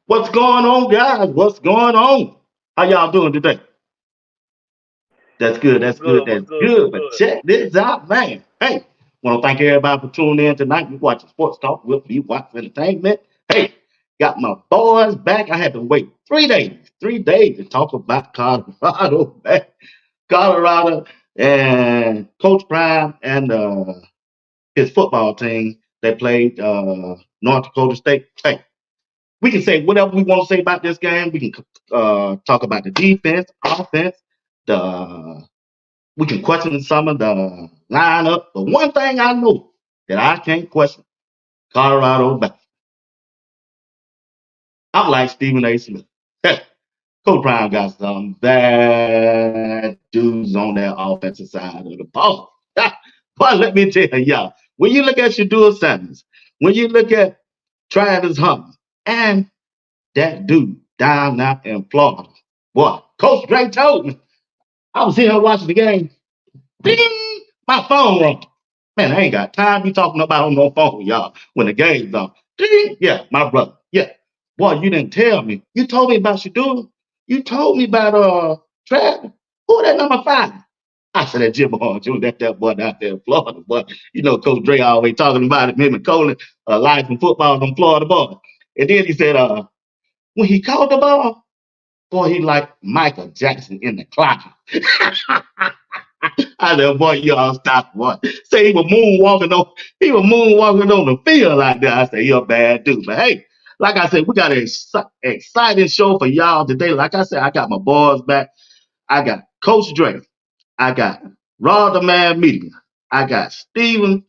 What's going on, guys? What's going on? How y'all doing today? That's good. What's That's good. good? What's That's good? What's good. But good? check this out, man. Hey, want to thank everybody for tuning in tonight. We watching Sports Talk with BWatts Entertainment. Hey, got my boys back. I had to wait 3 days to talk about Colorado, man. Colorado and Coach Prime and his football team. They played North Dakota State. Hey, we can say whatever we want to say about this game. We can talk about the defense, offense, the we can question some of the lineup. But one thing I know that I can't question: Colorado. But I'm like Stephen A. Smith. Hey, Coach Brown got some bad dudes on that offensive side of the ball. But let me tell y'all, when you look at Shedeur Sanders, when you look at Travis Hunter, and that dude down there in Florida. Boy, Coach Drake told me. I was here watching the game. Ding! My phone rang. Man, I ain't got time to be talking about on no phone, y'all, when the game's on. Ding! Yeah, my brother. Yeah. Boy, you didn't tell me. You told me about Shadul. You told me about Travis. Who that number 5? I said that Jim Horn, you let that boy out there in Florida. But you know, Coach Dre always talking about it, him and Colin, life and football on Florida boy. And then he said, when he caught the ball, boy, he like Michael Jackson in the closet. I said, boy, you all stop, boy. Say he was moonwalking on the field like that. I said, you're a bad dude. But hey, like I said, we got an exciting show for y'all today. Like I said, I got my boys back. I got Coach Dre. I got RobDaManMedia. I got Steven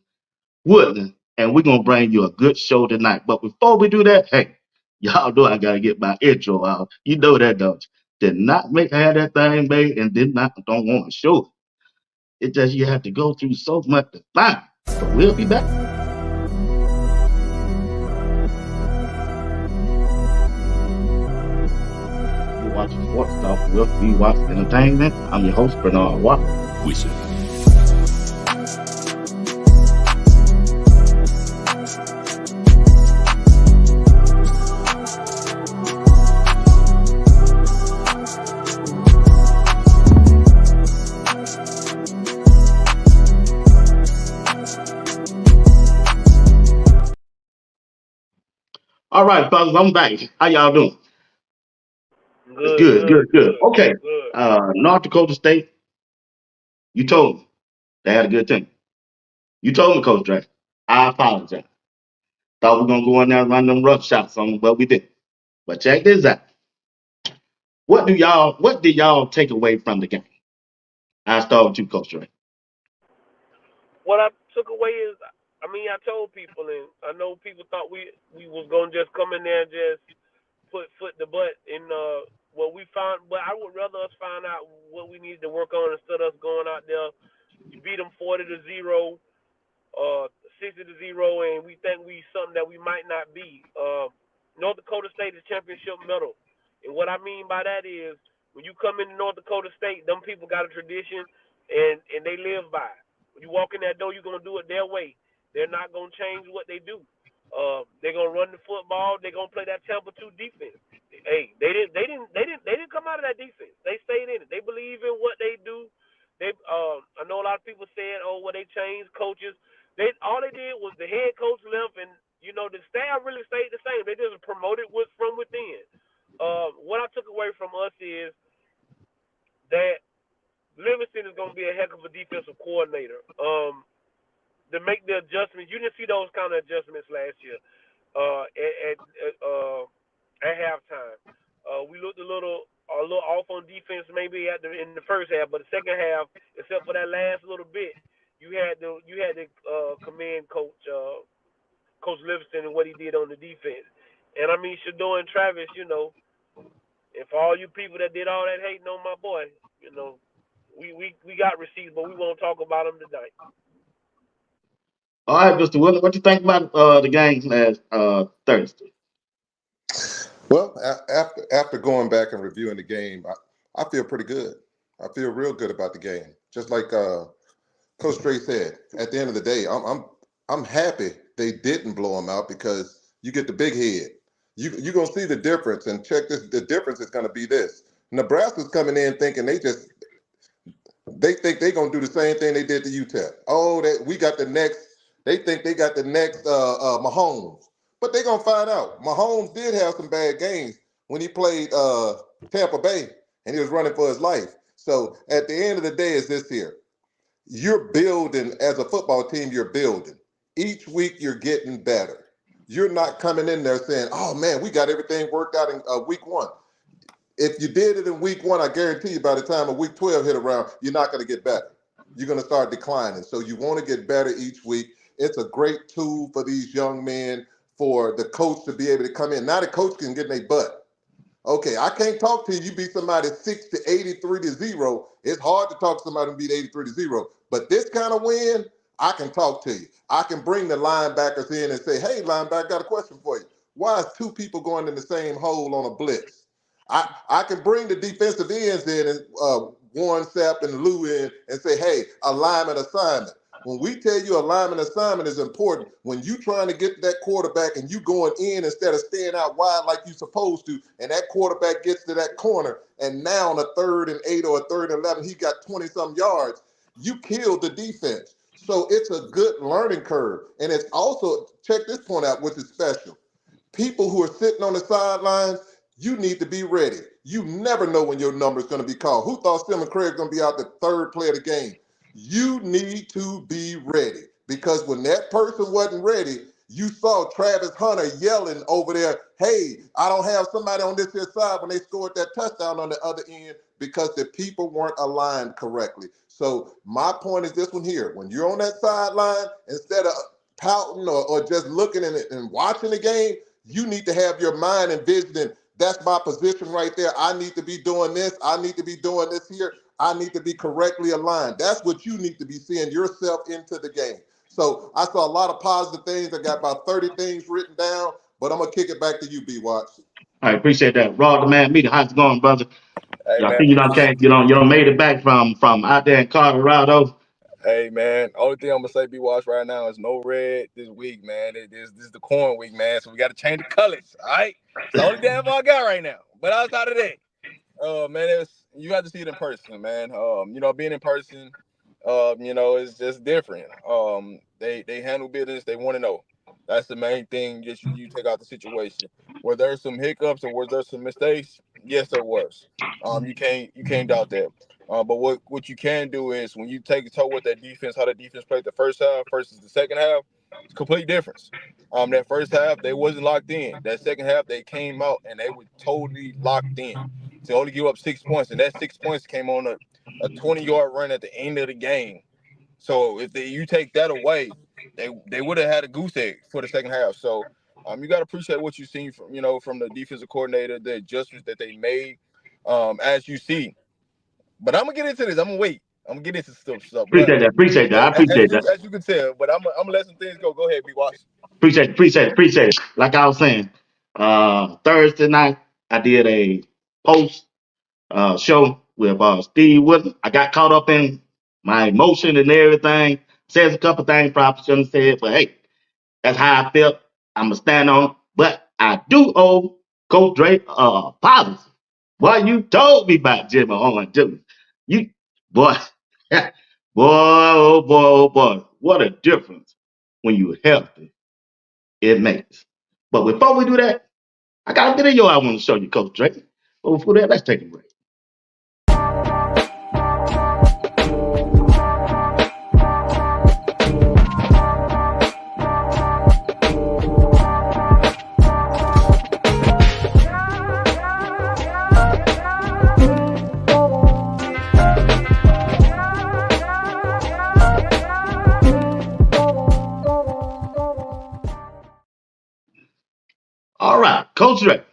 Woodland. And we're gonna bring you a good show tonight. But before we do that, hey, y'all know I gotta get my intro out. You know that, don't you? Did not make have that thing made and did not don't want to show it. It's just you have to go through so much to find. So we'll be back. You're watching Sports Talk with We Watch Entertainment. I'm your host, Bernard Watt. We should. All right, fellas, I'm back. How y'all doing? It's Good, good, it's good, good, it's good. good, Okay. good. North Dakota State, you told me they had a good team. You told me, Coach Dre. I apologize. Thought we were gonna go in there and run them rough shots on them, but we did. But check this out. What did y'all take away from the game? I start with you, Coach Dre. What I took away is, I mean, I told people, and I know people thought we was gonna just come in there and just put foot to butt in what we found. But I would rather us find out what we need to work on instead of us going out there. You beat them 40-0, 60-0, and we think we something that we might not be. North Dakota State is championship medal, and what I mean by that is when you come into North Dakota State, them people got a tradition, and they live by it. When you walk in that door, you're gonna do it their way. They're not gonna change what they do. They're gonna run the football. They're gonna play that Tampa 2 defense. Hey, they didn't come out of that defense. They stayed in it. They believe in what they do. I know a lot of people said, oh, well, they changed coaches. They all they did was the head coach left, and the staff really stayed the same. They just promoted from within. What I took away from us is that Livingston is going to be a heck of a defensive coordinator. To make the adjustments, you didn't see those kind of adjustments last year. At halftime, we looked a little off on defense maybe in the first half, but the second half, except for that last little bit, you had to commend Coach Livingston and what he did on the defense. And I mean Shedeur and Travis, and for all you people that did all that hating on my boy, we got receipts, but we won't talk about them tonight. All right, Mr. Willis, what you think about the game last Thursday? Well, after going back and reviewing the game, I feel pretty good. I feel real good about the game. Just like Coach Dre said, at the end of the day, I'm happy they didn't blow them out because you get the big head. You're going to see the difference. And check this. The difference is going to be this. Nebraska's coming in thinking they think they're going to do the same thing they did to UTEP. Oh, we got the next. They think they got the next Mahomes. But they're going to find out. Mahomes did have some bad games when he played Tampa Bay, and he was running for his life. So at the end of the day, is this here. You're building, as a football team, you're building. Each week, you're getting better. You're not coming in there saying, oh, man, we got everything worked out in week 1. If you did it in week 1, I guarantee you by the time week 12 hit around, you're not going to get better. You're going to start declining. So you want to get better each week. It's a great tool for these young men, for the coach to be able to come in. Now the coach can get in their butt. Okay, I can't talk to you. You beat somebody 83-0. It's hard to talk to somebody and beat 83-0. But this kind of win, I can talk to you. I can bring the linebackers in and say, hey, linebacker, got a question for you. Why is 2 people going in the same hole on a blitz? I can bring the defensive ends in, and Warren Sapp and Lou in, and say, hey, alignment assignment. When we tell you alignment assignment is important, when you trying to get that quarterback and you going in instead of staying out wide like you're supposed to, and that quarterback gets to that corner, and now on a 3rd and 8 or a 3rd and 11, he got 20-some yards, you killed the defense. So it's a good learning curve. And it's also, check this point out, which is special. People who are sitting on the sidelines, you need to be ready. You never know when your number is going to be called. Who thought Stillman Craig was going to be out the 3rd play of the game? You need to be ready, because when that person wasn't ready, you saw Travis Hunter yelling over there, hey, I don't have somebody on this here side, when they scored that touchdown on the other end, because the people weren't aligned correctly. So my point is this one here. When you're on that sideline, instead of pouting or just looking at it and watching the game, you need to have your mind envisioning, that's my position right there. I need to be doing this. I need to be doing this here. I need to be correctly aligned. That's what you need to be seeing yourself into the game. So I saw a lot of positive things. I got about 30 things written down, but I'm going to kick it back to you, BWatts. I appreciate that. RobDaManMedia, how's it going, brother? Hey I man, think you don't change. You don't made it back from out there in Colorado. hey man. Only thing I'm gonna say, BWatch, right now is no red this week, man. This is the corn week, man. So we got to change the colors. All right, it's the only damn I got right now. But outside of that, man, you have to see it in person, man. Being in person, it's just different. They handle business. They want to know. That's the main thing. Just you take out the situation. Were there some hiccups or was there some mistakes? Yes, there was. You can't doubt that. But what you can do is, when you take a toe with that defense, how the defense played the first half versus the second half, it's a complete difference. That first half they wasn't locked in. That second half they came out and they were totally locked in. To only give up 6 points, and that 6 points came on a 20-yard run at the end of the game. So if you take that away, they would have had a goose egg for the second half. So you got to appreciate what you seen from the defensive coordinator, the adjustments that they made, as you see. But I'm gonna get into this. I'm gonna wait. I'm gonna get into stuff. But Appreciate that. I appreciate that. as you can tell, but I'm gonna let some things go. Go ahead, B-Watch. Appreciate it. Like I was saying, Thursday night I did a post show with Steve Wood. I got caught up in my emotion and everything. Says a couple things probably shouldn't have said, but hey, that's how I felt. I'm gonna stand on. But I do owe Coach Dre apology. Boy, you told me about Jimmy Horn too. You boy, oh boy, what a difference when you're healthy it makes. But before we do that, I got a video I want to show you, Coach Dre. But before that, let's take a break. All right, Coach Dre,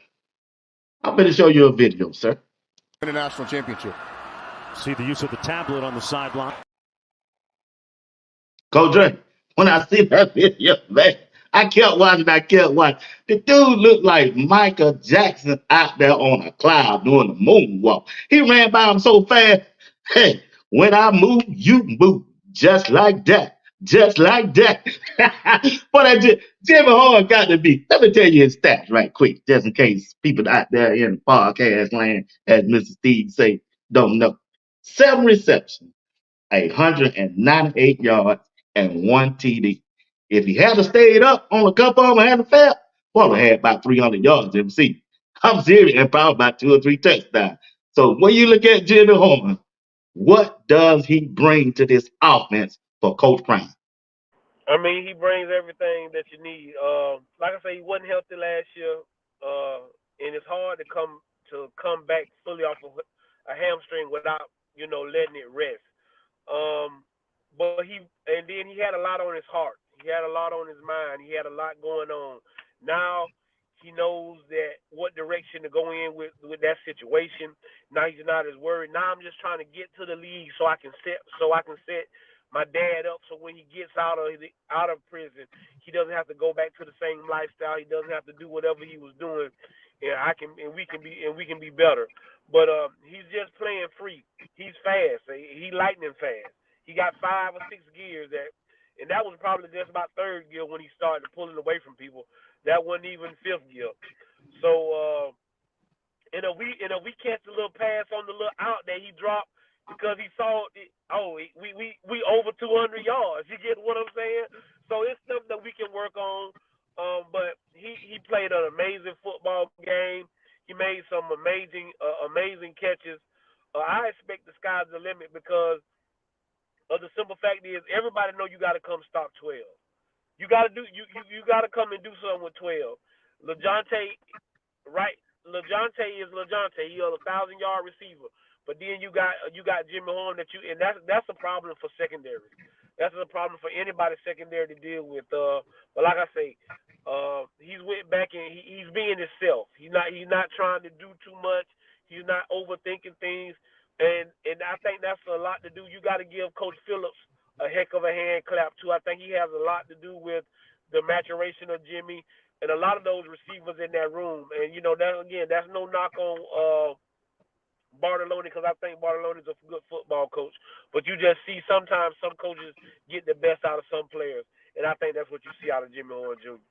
I'm going to show you a video, sir. International championship. See the use of the tablet on the sideline. Coach Dre, when I see that video, man, I kept watching. The dude looked like Michael Jackson out there on a cloud doing the moonwalk. He ran by him so fast. Hey, when I move, you move just like that. Just like that. But Jimmy Horn got to be. Let me tell you his stats right quick, just in case people out there in podcast land, as Mr. Steve say, don't know. 7 receptions, 198 yards, and 1 TD. If he had stayed up on a couple of them and hadn't failed, probably had about 300 yards in the season. I'm serious, and probably about 2 or 3 touchdowns. So when you look at Jimmy Horn, what does he bring to this offense for Coach Prime? I mean, he brings everything that you need. Like I say, he wasn't healthy last year, and it's hard to come back fully off of a hamstring without letting it rest. Um, but then he had a lot on his heart. He had a lot on his mind. He had a lot going on. Now he knows that what direction to go in with that situation. Now he's not as worried. Now I'm just trying to get to the league so I can set my dad up so when he gets out of prison, he doesn't have to go back to the same lifestyle. He doesn't have to do whatever he was doing, and we can be better. But he's just playing free. He's fast. He lightning fast. He got 5 or 6 gears and that was probably just about third gear when he started pulling away from people. That wasn't even fifth gear. So and if we catch a little pass on the little out that he dropped because he saw it, we over 200 yards. You get what I'm saying? So it's stuff that we can work on. But he played an amazing football game. He made some amazing catches. I expect the sky's the limit because of the simple fact is everybody know you got to come stop 12. You got to you got to come and do something with 12. LeJohntay, right? LeJohntay is LeJohntay. He's a 1,000-yard receiver. But then you got Jimmy Horn and that's a problem for secondary. That's a problem for anybody secondary to deal with. But like I say, he's went back and he's being himself. He's not trying to do too much. He's not overthinking things. And I think that's a lot to do. You got to give Coach Phillips a heck of a hand clap too. I think he has a lot to do with the maturation of Jimmy and a lot of those receivers in that room. And that's no knock on Bartolone because I think Bartolone is a good football coach. But you just see sometimes some coaches get the best out of some players, and I think that's what you see out of Jimmy Horn Jr.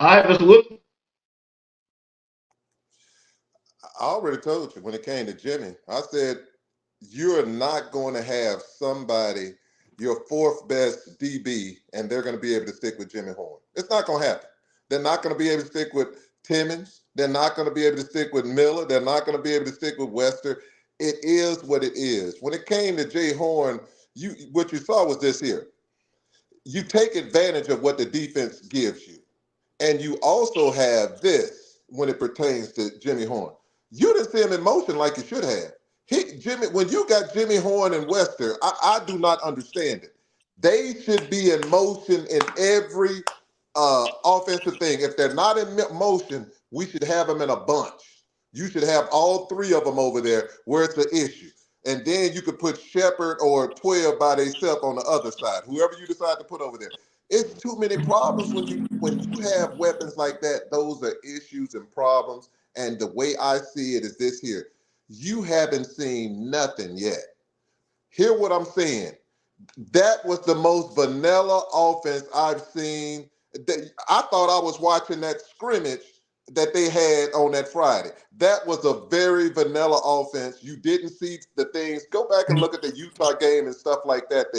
All right, Mr. Wood. I already told you when it came to Jimmy, I said, you're not going to have somebody, your fourth best DB, and they're going to be able to stick with Jimmy Horn. It's not going to happen. They're not going to be able to stick with Timmons. They're not going to be able to stick with Miller. They're not going to be able to stick with Wester. It is what it is. When it came to Jay Horn, what you saw was this here. You take advantage of what the defense gives you. And you also have this when it pertains to Jimmy Horn. You didn't see him in motion like you should have. When you got Jimmy Horn and Wester, I do not understand it. They should be in motion in every offensive thing. If they're not in motion, we should have them in a bunch. You should have all 3 of them over there where it's an issue. And then you could put Shepard or 12 by themselves on the other side, whoever you decide to put over there. It's too many problems when you have weapons like that. Those are issues and problems. And the way I see it is this here. You haven't seen nothing yet. Hear what I'm saying. That was the most vanilla offense I've seen. I thought I was watching that scrimmage that they had on that Friday. That was a very vanilla offense. You didn't see the things. Go back and look at the Utah game and stuff like that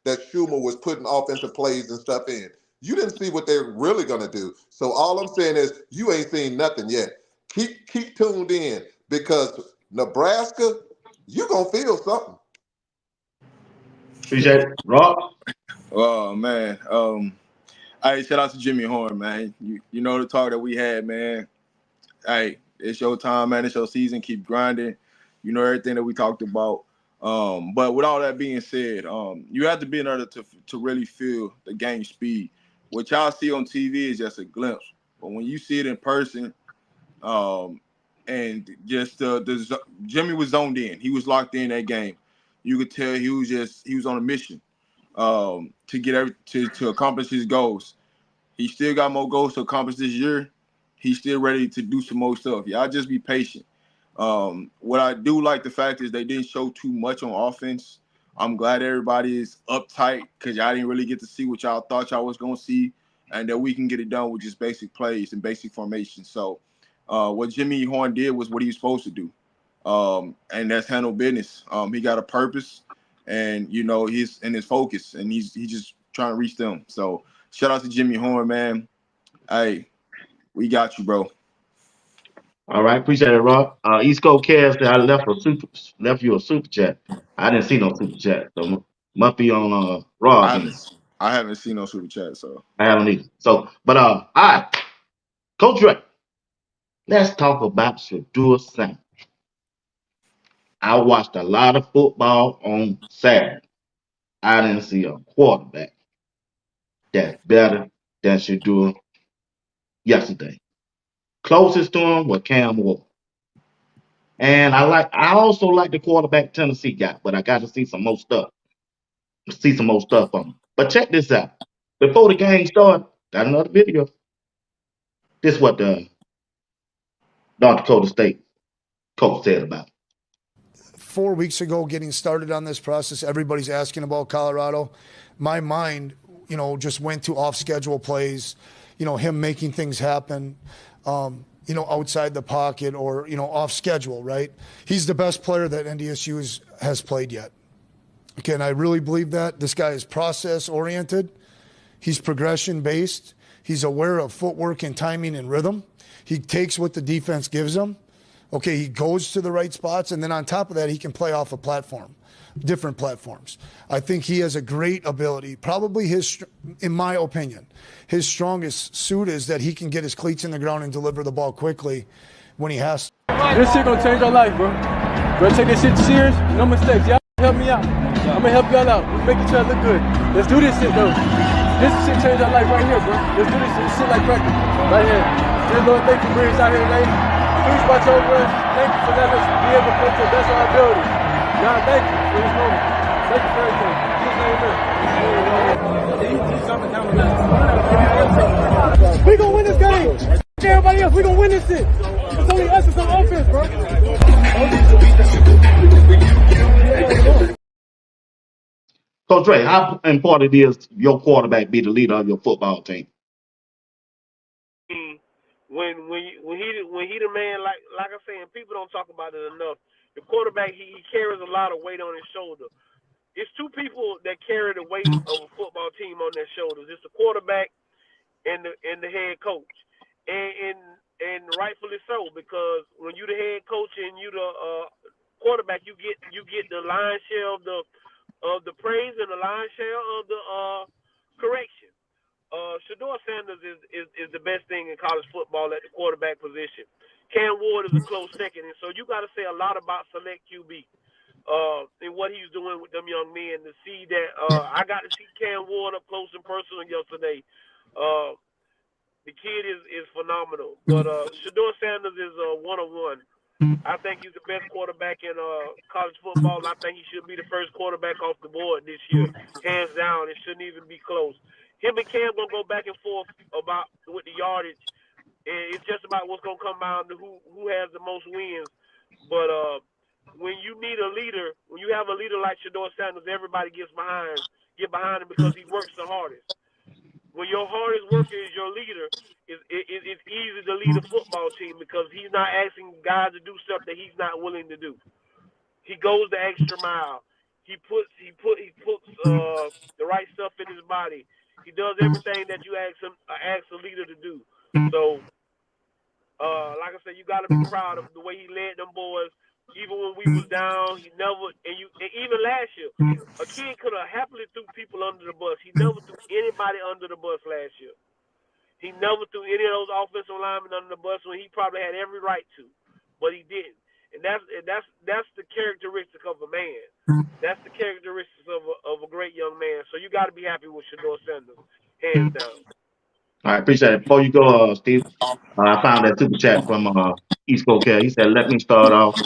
that Schumer was putting offensive plays and stuff in. You didn't see what they're really going to do. So all I'm saying is you ain't seen nothing yet. Keep tuned in because Nebraska, you going to feel something. Appreciate it. Rob? Oh man. Hey, shout out to Jimmy Horn, man. You know the talk that we had, man. Hey, it's your time, man. It's your season. Keep grinding. You know everything that we talked about. But with all that being said, you have to be in order to really feel the game speed. What y'all see on TV is just a glimpse, but when you see it in person, and just Jimmy was zoned in. He was locked in that game. You could tell he was on a mission to get to accomplish his goals. He still got more goals to accomplish this year. He's still ready to do some more stuff. Y'all just be patient. What I do like the fact is they didn't show too much on offense. I'm glad everybody is uptight because y'all didn't really get to see what y'all thought y'all was going to see, and that we can get it done with just basic plays and basic formation. So what Jimmy Horn did was what he was supposed to do, and that's handle business. He got a purpose, and, he's in his focus, and he's just trying to reach them. So shout out to Jimmy Horn, man. Hey, we got you, bro. All right, appreciate it, Rob. East Coast Cast, I left you a super chat. I didn't see no super chat, so must be on I Rob's end. haven't I haven't seen no super chat, so I haven't either. So, but all right, Coach Ray, let's talk about Shedeur Sanders. I watched a lot of football on Saturday. I didn't see a quarterback that's better than Shedeur yesterday. Closest to him was Cam Ward. And I also like the quarterback Tennessee got, but I got to see some more stuff. See some more stuff on him. But check this out. Before the game started, got another video. This is what the North Dakota State coach said about it. 4 weeks ago, getting started on this process, everybody's asking about Colorado. My mind, just went to off-schedule plays, him making things happen, outside the pocket or, off schedule, right? He's the best player that NDSU has played yet. Okay, and I really believe that. This guy is process-oriented. He's progression-based. He's aware of footwork and timing and rhythm. He takes what the defense gives him. Okay, he goes to the right spots, and then on top of that, he can play off a platform, different platforms. I think he has a great ability. Probably in my opinion, his strongest suit is that he can get his cleats in the ground and deliver the ball quickly when he has to. This shit gonna change our life, bro. Bro, take this shit serious, no mistakes. Y'all help me out. I'm gonna help y'all out. We make each other look good. Let's do this shit, though. This shit change our life right here, bro. Let's do this shit like practice. Right here. Dear Lord, thank you for bringing us out here today. Please watch over us. Thank you for letting us be able to play to the best of our ability. God, thank you for this moment. Thank you for everything. We gonna win this game. Everybody else, we gonna win this shit. It's only us and some offense, bro. Coach Ray, how important it is your quarterback be the leader of your football team? When he the man, like I say, and people don't talk about it enough. The quarterback, he carries a lot of weight on his shoulder. It's two people that carry the weight of a football team on their shoulders. It's the quarterback and the head coach, and rightfully so, because when you the head coach and you the quarterback, you get the lion's share of the praise and the lion's share of the correction. Shedeur Sanders is the best thing in college football at the quarterback position. Cam Ward is a close second, and so you got to say a lot about select QB and what he's doing with them young men. To see that, I got to see Cam Ward up close and personal yesterday. The kid is phenomenal, but Shedeur Sanders is a one-on-one. I think he's the best quarterback in college football. I think he should be the first quarterback off the board this year, hands down. It shouldn't even be close. Him and Cam gonna go back and forth about with the yardage, and it's just about what's gonna come down to who has the most wins. But when you need a leader, when you have a leader like Shedeur Sanders, everybody get behind him because he works the hardest. When your hardest worker is your leader, it's easy to lead a football team because he's not asking guys to do stuff that he's not willing to do. He goes the extra mile. He puts the right stuff in his body. He does everything that you ask a leader to do. So, like I said, you got to be proud of the way he led them boys. Even when we was down, he never and even last year, a kid could have happily threw people under the bus. He never threw anybody under the bus last year. He never threw any of those offensive linemen under the bus when he probably had every right to, but he didn't. And that's the characteristic of a man. That's the characteristics of a great young man. So you got to be happy with Shedeur Sanders, hands down. All right, appreciate it. Before you go, Steve, I found that super chat from East Coast Care. He said, "Let me start off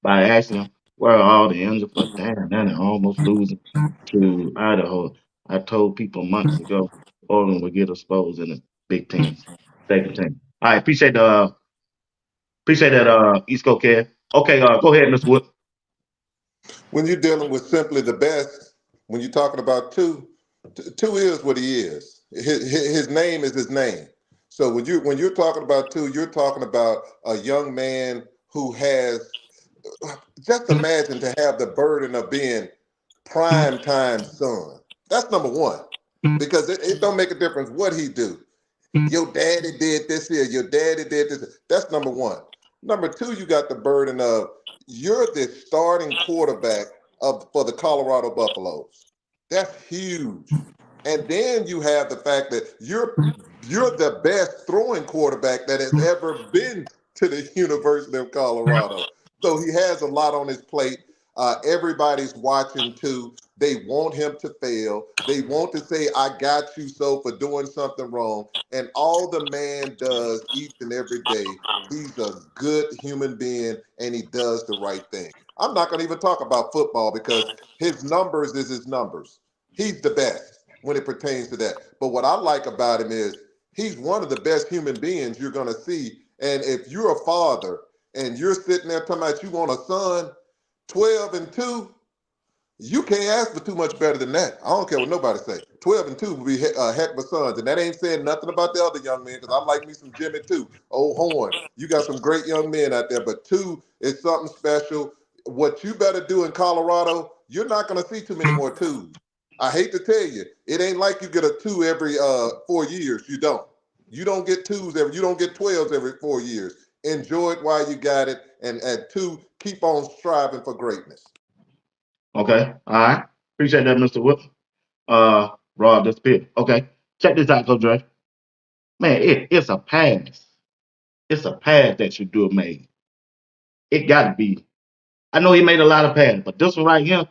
by asking where are all the injured for damn, they're almost losing to Idaho. I told people months ago Oregon would get exposed in the Big Ten, second team. All right, appreciate that East Coast Care. Okay, go ahead, Mr. Wood. When you're dealing with simply the best, when you're talking about two is what he is. His name is his name. So when you're talking about two, you're talking about a young man who has, just imagine to have the burden of being prime time son. That's number one, because it don't make a difference what he do. Your daddy did this here. Your daddy did this. That's number one. Number two, you got the burden of you're the starting quarterback for the Colorado Buffaloes. That's huge. And then you have the fact that you're the best throwing quarterback that has ever been to the University of Colorado. So he has a lot on his plate. Everybody's watching too. They want him to fail. They want to say, I got you so for doing something wrong. And all the man does each and every day, he's a good human being and he does the right thing. I'm not going to even talk about football because his numbers is his numbers. He's the best when it pertains to that. But what I like about him is he's one of the best human beings you're going to see. And if you're a father and you're sitting there talking about you want a son, 12 and 2, you can't ask for too much better than that. I don't care what nobody say. 12 and 2 would be a heck of a sons. And that ain't saying nothing about the other young men, because I like me some Jimmy too. Old Horn. You got some great young men out there, but 2 is something special. What you better do in Colorado, you're not going to see too many more 2s. I hate to tell you, it ain't like you get a 2 every 4 years. You don't. You don't get 2s you don't get 12s every 4 years. Enjoy it while you got it. And at 2, keep on striving for greatness. Okay. All right. Appreciate that, Mr. Whip. Rob disappeared. Okay. Check this out, Coach Dre. Man, it's a pass. It's a pass that Shedeur made. It got to be. I know he made a lot of passes, but this one right here,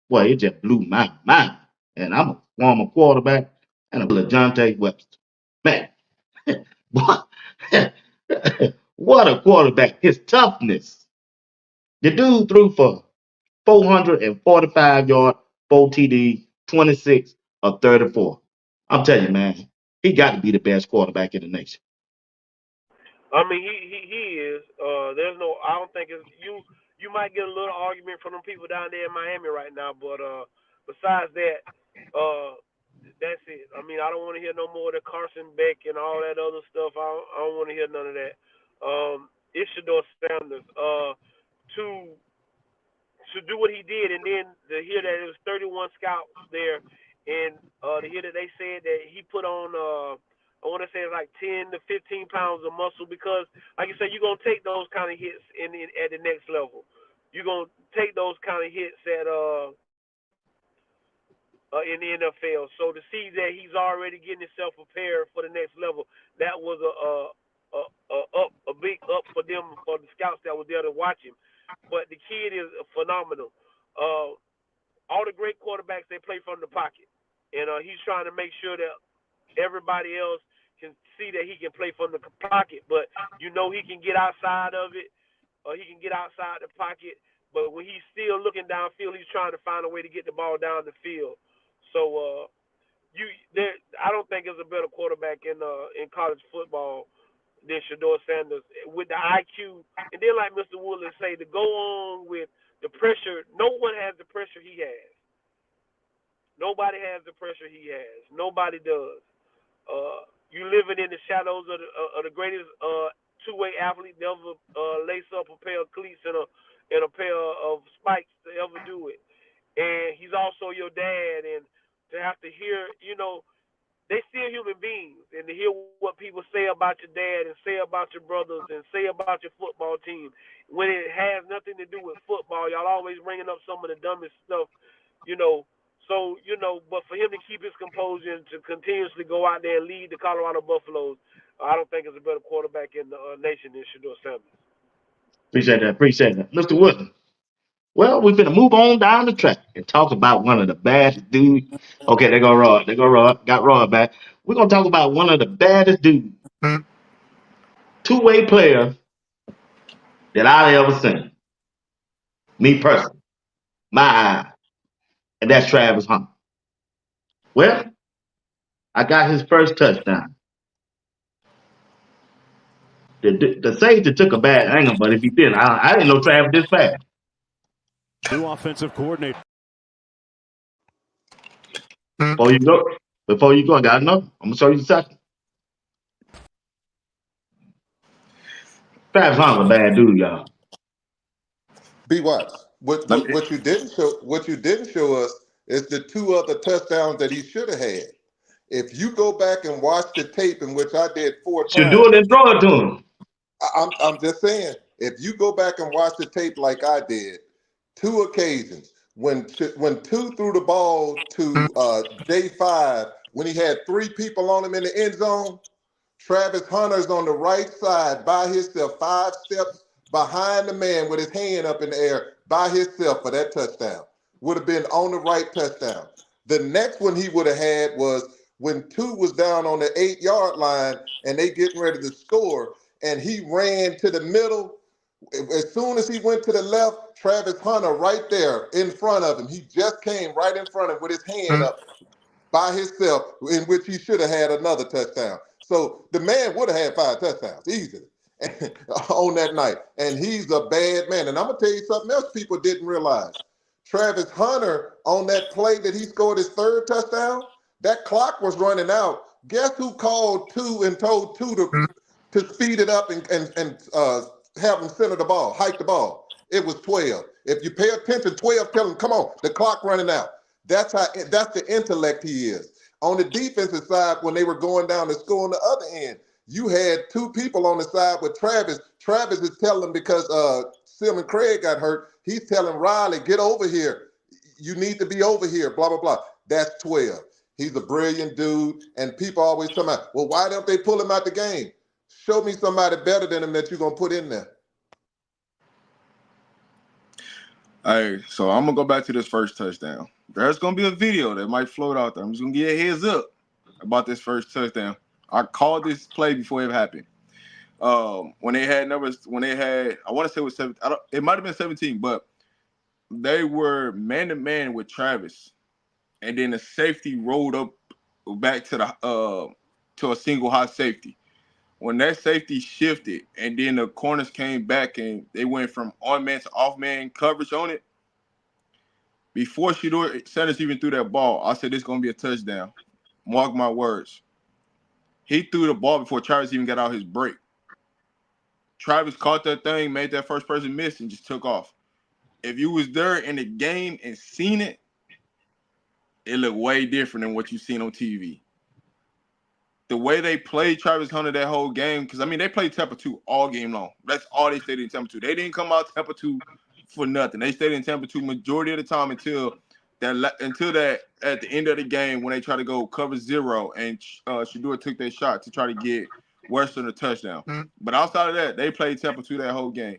boy, it just blew my mind. And I'm a former quarterback and a LeJohntay Webster. Man, what, what a quarterback. His toughness. The dude threw for 445 yards, 4 TD, 26 of 34. I'm telling you, man, he got to be the best quarterback in the nation. I mean, he is. There's no. I don't think it's you. You might get a little argument from them people down there in Miami right now, but besides that, that's it. I mean, I don't want to hear no more of the Carson Beck and all that other stuff. I don't want to hear none of that. It's Shedeur Sanders. To do what he did, and then to hear that it was 31 scouts there, and to hear that they said that he put on, I want to say it's like 10 to 15 pounds of muscle, because, like you said, you're going to take those kind of hits at the next level. You're going to take those kind of hits in the NFL. So to see that he's already getting himself prepared for the next level, that was a big up for them, for the scouts that were there to watch him. But the kid is phenomenal. All the great quarterbacks, they play from the pocket. And he's trying to make sure that everybody else can see that he can play from the pocket. But you know he can get outside of it, or he can get outside the pocket. But when he's still looking downfield, he's trying to find a way to get the ball down the field. So I don't think there's a better quarterback in college football than Shedeur Sanders with the IQ. And then, like Mr. Woodland say, to go on with the pressure, no one has the pressure he has. Nobody has the pressure he has. Nobody does. You living in the shadows of the greatest two-way athlete to ever lace up a pair of cleats and a pair of spikes to ever do it. And he's also your dad, and to have to hear, they still human beings, and to hear what people say about your dad and say about your brothers and say about your football team, when it has nothing to do with football, y'all always bringing up some of the dumbest stuff, So, but for him to keep his composure and to continuously go out there and lead the Colorado Buffaloes, I don't think there's a better quarterback in the nation than Shedeur Sanders. Appreciate that. Mr. Woodland. Well, we're going to move on down the track and talk about one of the baddest dudes. Okay, there go Rod. Got Rod back. We're going to talk about one of the baddest dudes, two-way player that I ever seen. Me personally, my eye, and that's Travis Hunt. Well, I got his first touchdown. The safety took a bad angle, but if he didn't, I didn't know Travis this fast. New offensive coordinator. Before you go, I got another. I'm gonna show you the second. Travis Hunt's a bad dude, y'all. B Watts. What you didn't show us is the 2 other touchdowns that he should have had. If you go back and watch the tape, in which I did 4 Should do times, it and throw it to him. I'm just saying, if you go back and watch the tape like I did, 2 occasions when 2 threw the ball to J5 when he had 3 people on him in the end zone, Travis Hunter's on the right side by himself, 5 steps behind the man with his hand up in the air by himself for that touchdown. Would have been on the right touchdown. The next one he would have had was when 2 was down on the 8-yard line and they getting ready to score, and he ran to the middle. As soon as he went to the left, Travis Hunter right there in front of him. He just came right in front of him with his hand up by himself, in which he should have had another touchdown. So the man would have had 5 touchdowns easily on that night. And he's a bad man. And I'm going to tell you something else people didn't realize. Travis Hunter, on that play that he scored his 3rd touchdown, that clock was running out. Guess who called 2 and told 2 to speed it up and have him center the ball, hike the ball? It was 12. If you pay attention, 12 tell him, come on, the clock running out. That's the intellect he is. On the defensive side, when they were going down to score on the other end, you had 2 people on the side with Travis. Travis is telling, because Silman Craig got hurt, he's telling Riley, get over here. You need to be over here, blah, blah, blah. That's 12. He's a brilliant dude, and people always tell me, well, why don't they pull him out the game? Show me somebody better than him that you're going to put in there. Hey, so I'm going to go back to this first touchdown. There's going to be a video that might float out there. I'm just going to give you a heads up about this first touchdown. I called this play before it happened. When they had, I want to say it was 7, it might have been 17, but they were man-to-man with Travis. And then the safety rolled up back to a single high safety. When that safety shifted and then the corners came back and they went from on-man to off-man coverage on it, before Shedeur Sanders even threw that ball, I said, this is going to be a touchdown. Mark my words. He threw the ball before Travis even got out his break. Travis caught that thing, made that first person miss, and just took off. If you was there in the game and seen it, it looked way different than what you've seen on TV. The way they played Travis Hunter that whole game, because, I mean, they played Tampa 2 all game long. That's all they stayed in Tampa 2. They didn't come out Tampa 2 for nothing. They stayed in Tampa 2 majority of the time until that at the end of the game when they tried to go cover 0 and Shedeur took their shot to try to get Western a touchdown. But outside of that, they played Tampa 2 that whole game.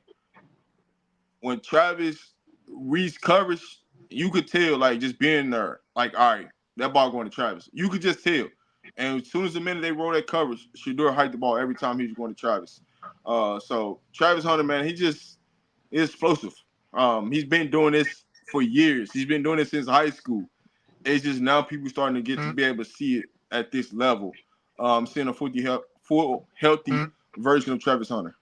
When Travis reached coverage, you could tell, like, just being there, like, all right, that ball going to Travis. You could just tell. And as soon as the minute they roll that coverage, Shedeur hiked the ball every time he was going to Travis. So Travis Hunter, man, he just is explosive. He's been doing this for years. He's been doing this since high school. It's just now people starting to get to be able to see it at this level. Seeing a full healthy version of Travis Hunter.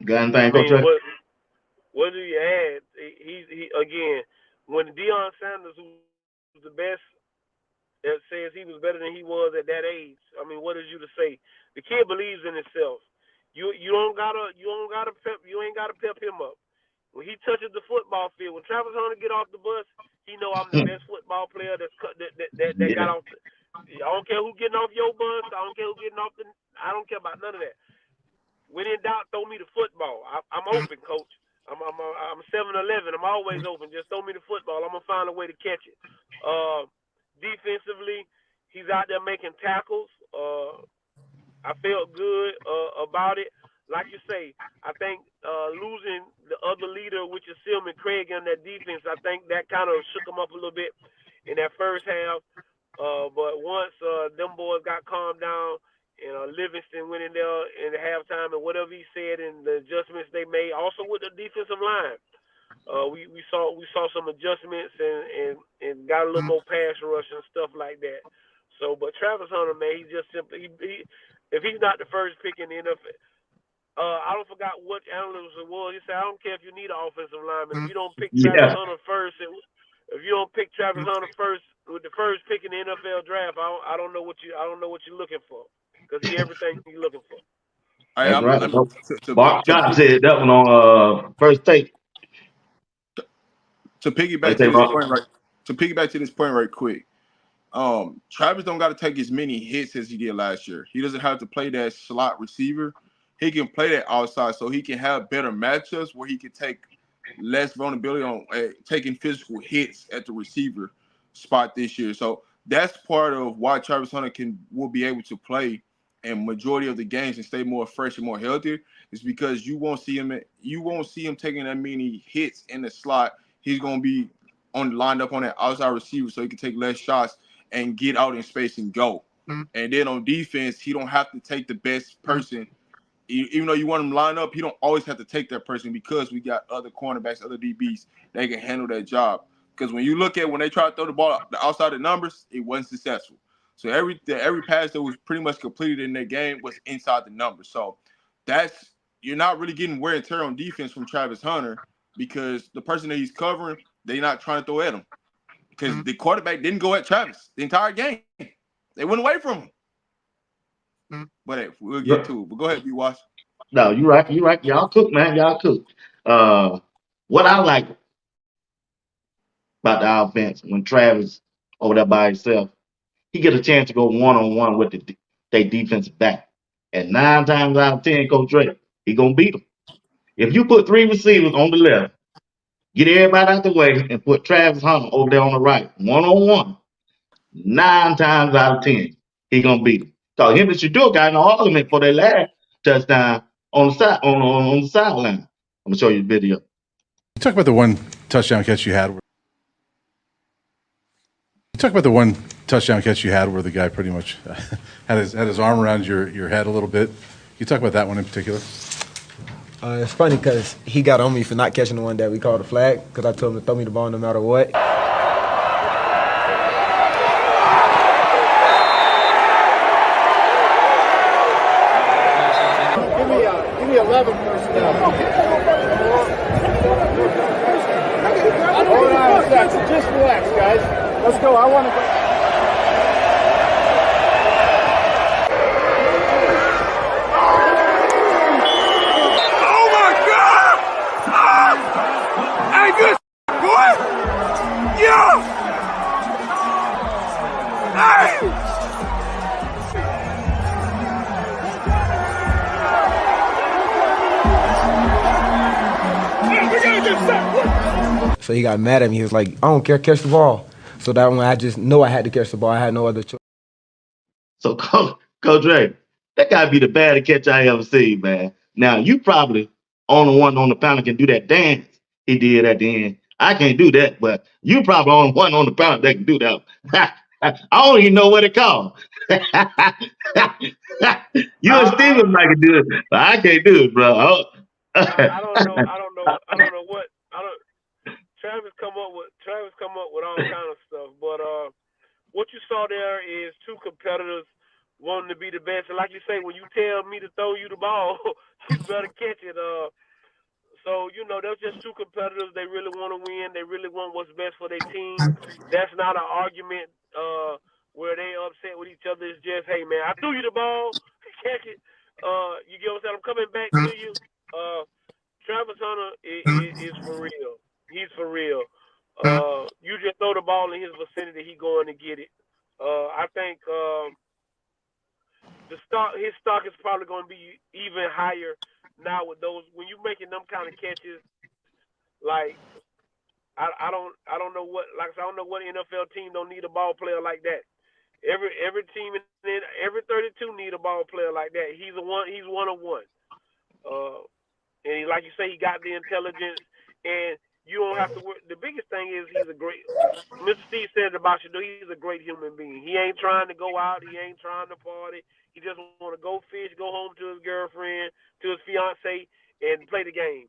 Got I anything, Coach mean, Ray? what do you add? He again, when Deion Sanders, who's the best, that says he was better than he was at that age. I mean, what is you to say? The kid believes in himself. You ain't gotta pep him up. When he touches the football field, when Travis Hunter get off the bus, he know I'm the best football player that got off. I don't care who getting off your bus. I don't care who getting off I don't care about none of that. When in doubt, throw me the football. I'm open, coach. I'm 7'11". I'm always open. Just throw me the football. I'm gonna find a way to catch it. Defensively, he's out there making tackles. I felt good about it. Like you say, I think losing the other leader, which is Silman Craig, in that defense, I think that kind of shook him up a little bit in that first half. But once them boys got calmed down, and Livingston went in there in the halftime, and whatever he said and the adjustments they made, also with the defensive line, we saw some adjustments and got a little more pass rush and stuff like that. So, but Travis Hunter, man, he just simply if he's not the first pick in the NFL. I don't forgot what analyst it was. He said, I don't care if you need an offensive lineman. If you don't pick Travis Yeah, Hunter first, if you don't pick Travis Hunter first with the first pick in the NFL draft, I don't know what you're looking for, because he everything you're looking for. Hey, that's right. Bart to Scott said that one on first take. What piggyback you to say, this Bart? point right to piggyback to this point right quick. Travis don't got to take as many hits as he did last year. He doesn't have to play that slot receiver. He can play that outside, so he can have better matchups where he can take less vulnerability on taking physical hits at the receiver spot this year. So that's part of why Travis Hunter will be able to play in majority of the games and stay more fresh and more healthy. Is because you won't see him taking that many hits in the slot. He's gonna be lined up on that outside receiver, so he can take less shots and get out in space and go. And then on defense, he don't have to take the best person. Even though you want him to line up, he don't always have to take that person, because we got other cornerbacks, other DBs that can handle that job. Because when you look at when they try to throw the ball outside the numbers, it wasn't successful. So every pass that was pretty much completed in that game was inside the numbers. So you're not really getting wear and tear on defense from Travis Hunter, because the person that he's covering, they're not trying to throw at him. Because the quarterback didn't go at Travis the entire game. They went away from him. But hey, we'll get to it. But go ahead, BWatts. No, you right. You right. Y'all cook, man. Y'all cook. What I like about the offense when Travis over there by himself, he get a chance to go one-on-one with their defensive back. And 9 times out of 10, Coach Drake, he gonna beat them. If you put 3 receivers on the left, get everybody out the way, and put Travis Hunter over there on the right, one-on-one, 9 times out of 10, he gonna beat him. So him and Shedeur got in an argument for their last touchdown on the side on the sideline. I'm gonna show you the video. You talk about the one touchdown catch you had. Where the guy pretty much had his arm around your head a little bit. You talk about that one in particular. It's funny because he got on me for not catching the one that we called a flag, because I told him to throw me the ball no matter what. Give me 11 first down. Hold on a second. Just relax, guys. Let's go. I want to go. So he got mad at me. He was like, I don't care, catch the ball. So that one, I just know I had to catch the ball. I had no other choice. So Coach Ray, that gotta be the baddest catch I ever seen, man. Now you probably only one on the panel can do that dance he did at the end. I can't do that, but you probably only one on the panel that can do that. I don't even know what it called. You and Steven might can do it, but I can't do it, bro. I don't know what Travis come up with all kind of stuff, but what you saw there is 2 competitors wanting to be the best. And like you say, when you tell me to throw you the ball, you better catch it. So, they're just 2 competitors. They really want to win. They really want what's best for their team. That's not an argument where they upset with each other. It's just, hey, man, I threw you the ball. Catch it. You get what I'm saying? I'm coming back to you. Travis Hunter is for real. He's for real. You just throw the ball in his vicinity, he going to get it. I think his stock is probably going to be even higher now with those. When you're making them kind of catches, like I don't know what, like I don't know what NFL team don't need a ball player like that. Every team in every 32 need a ball player like that. He's one of one. And like you say, he got the intelligence, and you don't have to work. The biggest thing is he's a great. Mr. Steve said about Shedeur, he's a great human being. He ain't trying to go out. He ain't trying to party. He just want to go fish, go home to his girlfriend, to his fiance, and play the game.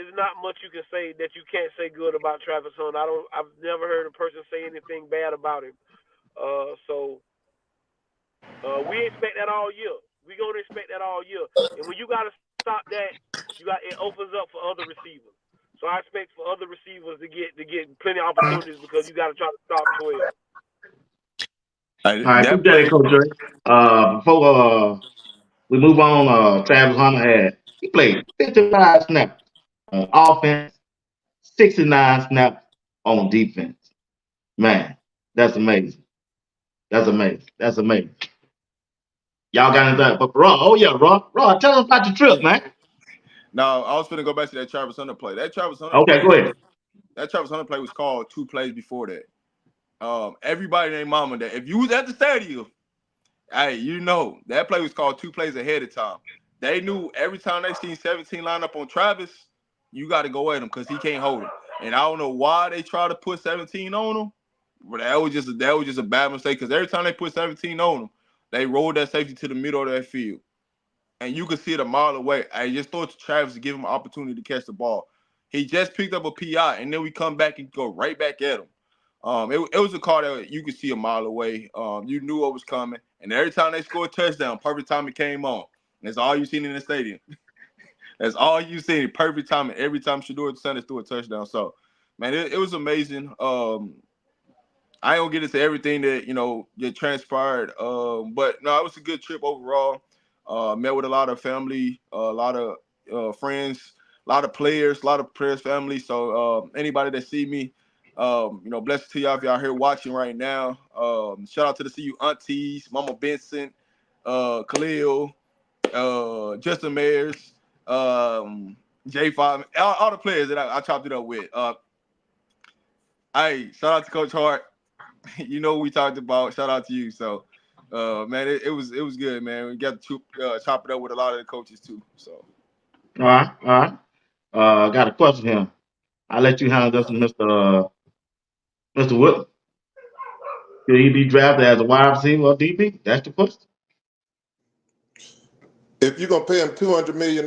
It's not much you can say that you can't say good about Travis Hunter. I've never heard a person say anything bad about him. So we expect that all year. We're going to expect that all year. And when you got to stop that, it opens up for other receivers. So I expect for other receivers to get plenty of opportunities because you got to try to stop 12. All right, That appreciate it, play, Coach Dre. Before we move on, Travis Hunter he played 55 snaps on offense, 69 snaps on defense. Man, that's amazing. That's amazing. That's amazing. Y'all got anything but Ron? Oh yeah, Ron, tell us about your trip, man. now I was going to go back to that Travis Hunter play. Okay, go ahead. That Travis Hunter play was called 2 plays before that. Everybody named Mama that if you was at the stadium, hey, you know that play was called 2 plays ahead of time. They knew every time they seen 17 line up on Travis, you got to go at him because he can't hold him. And I don't know why they try to put 17 on him, but that was just a bad mistake because every time they put 17 on him, they rolled that safety to the middle of that field, and you could see it a mile away. I just throw it to Travis to give him an opportunity to catch the ball. He just picked up a PI, and then we come back and go right back at him. It was a call that you could see a mile away. You knew what was coming, and every time they scored a touchdown, perfect time it came on. And that's all you seen in the stadium. That's all you seen. Perfect timing. Every time Shedeur Sanders threw a touchdown. So, man, it was amazing. I ain't gonna get into everything that transpired. But no, it was a good trip overall. Met with a lot of family, a lot of friends, a lot of players, family. So anybody that see me, blessed to y'all if y'all here watching right now. Shout out to the CU aunties, Mama Benson, Khalil, Justin Mayers, J5, all the players that I chopped it up with. Hey, shout out to Coach Hart. You know what we talked about. Shout out to you. So, man, it was good, man. We got to chop it up with a lot of the coaches too. So, All right, all right. I got a question here. I'll let you handle this, Mr. Wood. Should he be drafted as a wide receiver or DB? That's the question. If you're gonna pay him $200 million,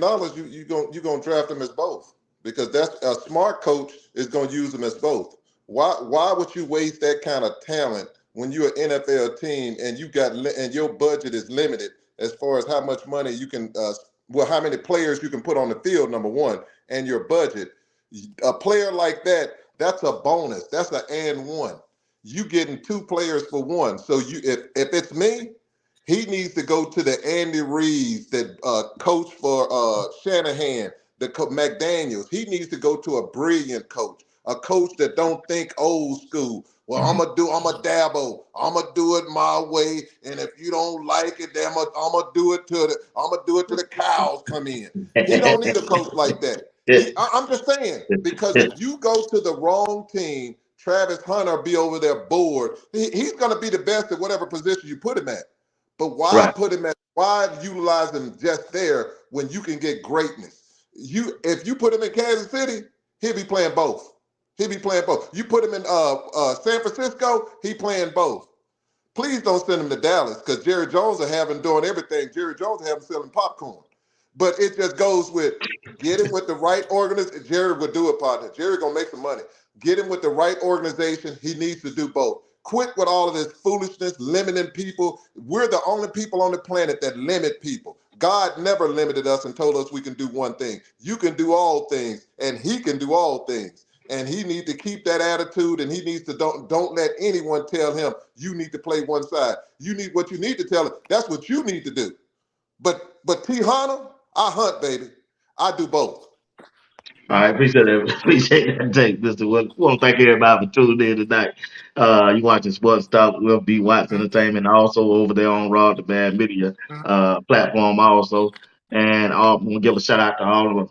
you gonna draft him as both, because that's a smart coach is gonna use him as both. Why would you waste that kind of talent when you're an NFL team and and your budget is limited as far as how much money you can how many players you can put on the field, number one, and your budget. A player like that's a bonus. That's an and one. You getting 2 players for one. So if it's me, he needs to go to the Andy Reeves, that coach for Shanahan, McDaniels. He needs to go to a brilliant coach, a coach that don't think old school. Well, I'm a Dabo. I'm gonna do it my way, and if you don't like it, then I'm gonna do it till the cows come in. He don't need a coach like that. I'm just saying, because if you go to the wrong team, Travis Hunter be over there bored. He's gonna be the best at whatever position you put him at. But Right. why utilize him just there when you can get greatness? If you put him in Kansas City, he'll be playing both. He'll be playing both. You put him in San Francisco, he playing both. Please don't send him to Dallas, because Jerry Jones will have him doing everything. Jerry Jones will have him selling popcorn. But it just goes with get him with the right organization. Jerry will do it, partner. Jerry gonna make some money. Get him with the right organization. He needs to do both. Quit with all of this foolishness, limiting people. We're the only people on the planet that limit people. God never limited us and told us we can do one thing. You can do all things, and he can do all things. And he needs to keep that attitude, and he needs to don't let anyone tell him you need to play one side. What you need to tell him, that's what you need to do. But T. Hunter, I hunt, baby. I do both. All right, appreciate that. Appreciate that take, Mr. Wood. We want to thank everybody for tuning in tonight. You watching Sports Talk with B Watts Entertainment, also over there on RobDaManMedia platform also. And I want to give a shout out to all of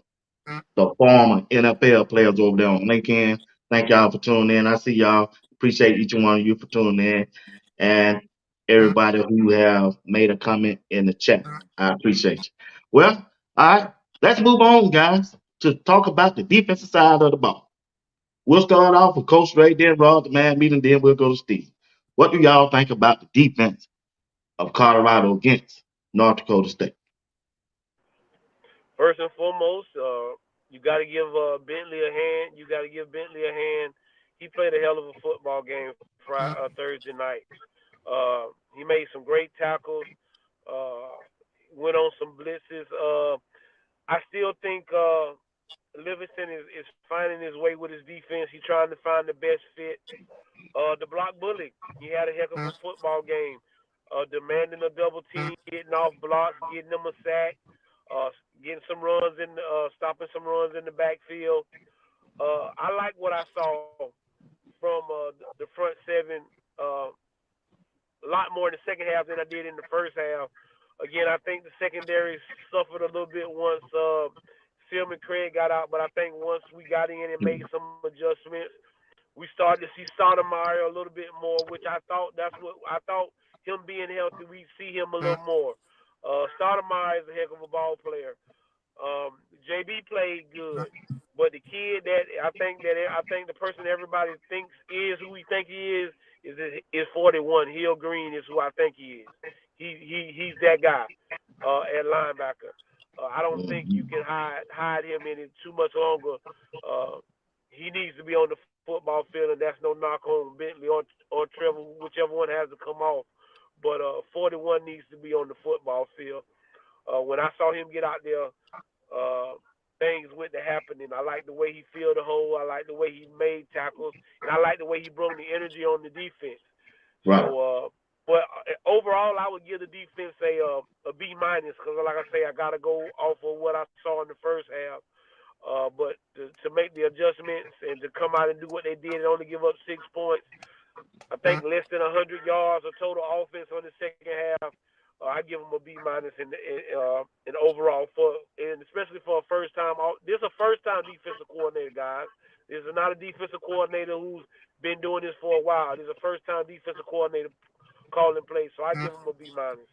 the former NFL players over there on LinkedIn. Thank y'all for tuning in. I see y'all. Appreciate each one of you for tuning in. And everybody who have made a comment in the chat. I appreciate you. Well, all right. Let's move on, guys, to talk about the defensive side of the ball. We'll start off with Coach Ray, then Rod, the man meeting, then we'll go to Steve. What do y'all think about the defense of Colorado against North Dakota State? First and foremost, you got to give Bentley a hand. You got to give Bentley a hand. He played a hell of a football game Thursday night. He made some great tackles. Went on some blitzes. I still think Livingston is finding his way with his defense. He's trying to find the best fit. The block bully, he had a heck of a football game. Demanding a double team, getting off blocks, getting them a sack, getting some runs in, stopping some runs in the backfield. I like what I saw from the front seven a lot more in the second half than I did in the first half. Again, I think the secondary suffered a little bit once Sim and Craig got out, but I think once we got in and made some adjustments, we started to see Stoudemire a little bit more, which I thought him being healthy, we see him a little more. Stoudemire is a heck of a ball player. JB played good, but the kid that I think the person everybody thinks is who we think he is 41. Hill Green is who I think he is. He's that guy at linebacker. I don't think you can hide him any too much longer. He needs to be on the football field, and that's no knock on Bentley or Trevor, whichever one has to come off. But 41 needs to be on the football field. When I saw him get out there, things went to happening. I like the way he filled the hole. I like the way he made tackles, and I like the way he brought the energy on the defense. Right. So, but overall, I would give the defense a B minus because, like I say, I got to go off of what I saw in the first half. But to make the adjustments and to come out and do what they did and only give up 6 points, I think less than 100 yards of total offense on the second half. I give them a B minus in overall and especially for a first time. This is a first time defensive coordinator, guys. This is not a defensive coordinator who's been doing this for a while. This is a first time defensive coordinator calling plays, so I give them a B minus.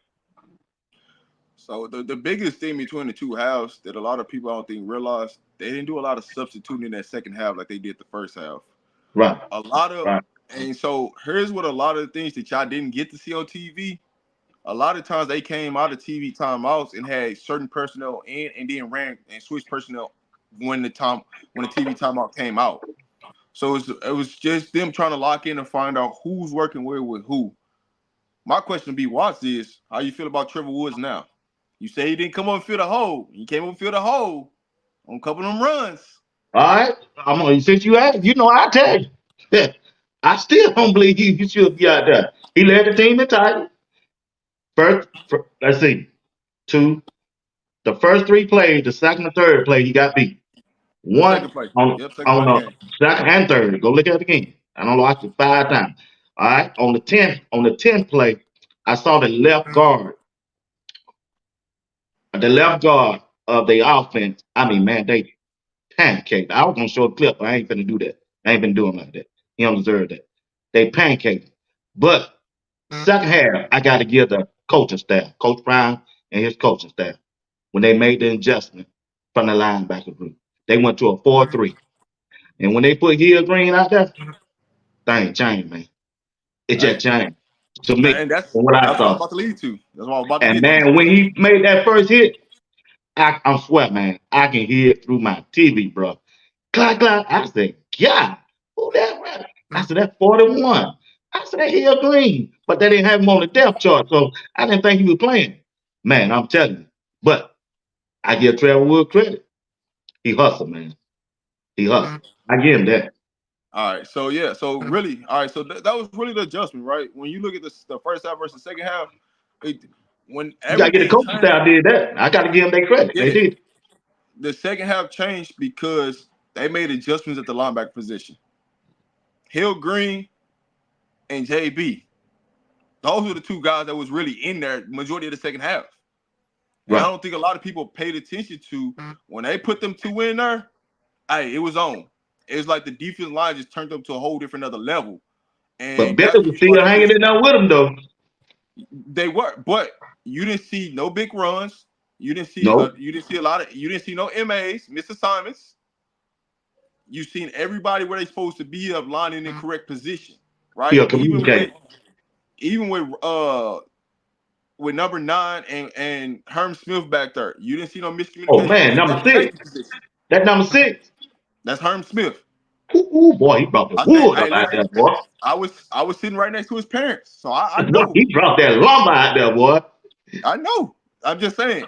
So the biggest thing between the two halves that a lot of people I don't think realize, they didn't do a lot of substituting in that second half like they did the first half. Right. A lot of right. And so here's what a lot of the things that y'all didn't get to see on TV. A lot of times they came out of TV timeouts and had certain personnel in and then ran and switched personnel when the TV timeout came out. So it was just them trying to lock in and find out who's working where with who. My question to be watched is, how you feel about Trevor Woods now? You say he didn't come up and fill the hole. He came up and filled the hole on a couple of them runs. All right. Since you asked, I tell you. I still don't believe he should be out there. He led the team in tackles. Let's see. The first 3 plays, the second and third play, he got beat. One Second play. on the second and third. Go look at it again. I don't watch it 5 times. All right. On the 10th play, I saw the left guard of the offense. I mean, man, they pancaked. I was gonna show a clip, but I ain't finna do that. I ain't been doing like that. He don't deserve that. They pancaked. But second half, I got to give the coaching staff, Coach Brown and his coaching staff, when they made the adjustment from the linebacker group, they went to a 4-3. And when they put Hill Green out there, thing changed, man. It just changed to me. And that's what I what I was thought. about to lead to. That's what I was about to And get to. man, when he made that first hit, I swear, man, I can hear it through my TV, bro. Clack, clack. I said, God, who that rap? I said, that's 41. I said, that Hill Green. But they didn't have him on the depth chart, so I didn't think he was playing. Man, I'm telling you. But I give Trevor Wood credit. He hustled, man. He hustled. I give him that. All right. So, yeah. So, really, all right. So, that was really the adjustment, right? When you look at the first half versus the second half, when you got to get the coaching staff did that. I got to give them their credit. They did. The second half changed because they made adjustments at the linebacker position. Hill Green and JB. Those were the 2 guys that was really in there majority of the second half. And I don't think a lot of people paid attention to when they put them 2 in there. Hey, it was on. It was like the defensive line just turned up to a whole different other level. And but Becker was still hanging in there with them, though. They were, but you didn't see no big runs. You didn't see. You didn't see no MAs, missed assignments. You seen everybody where they supposed to be up lining in correct position, right? Yeah, even with number 9 and Herm Smith back there, you didn't see no miscommunication. Oh man, number 6. That's number 6. That's Herm Smith. Ooh, boy, he brought the I said, wood hey, up out listen, there, boy. I was sitting right next to his parents, so I Boy, know. he brought that lumber out there, boy. I know. I'm just saying.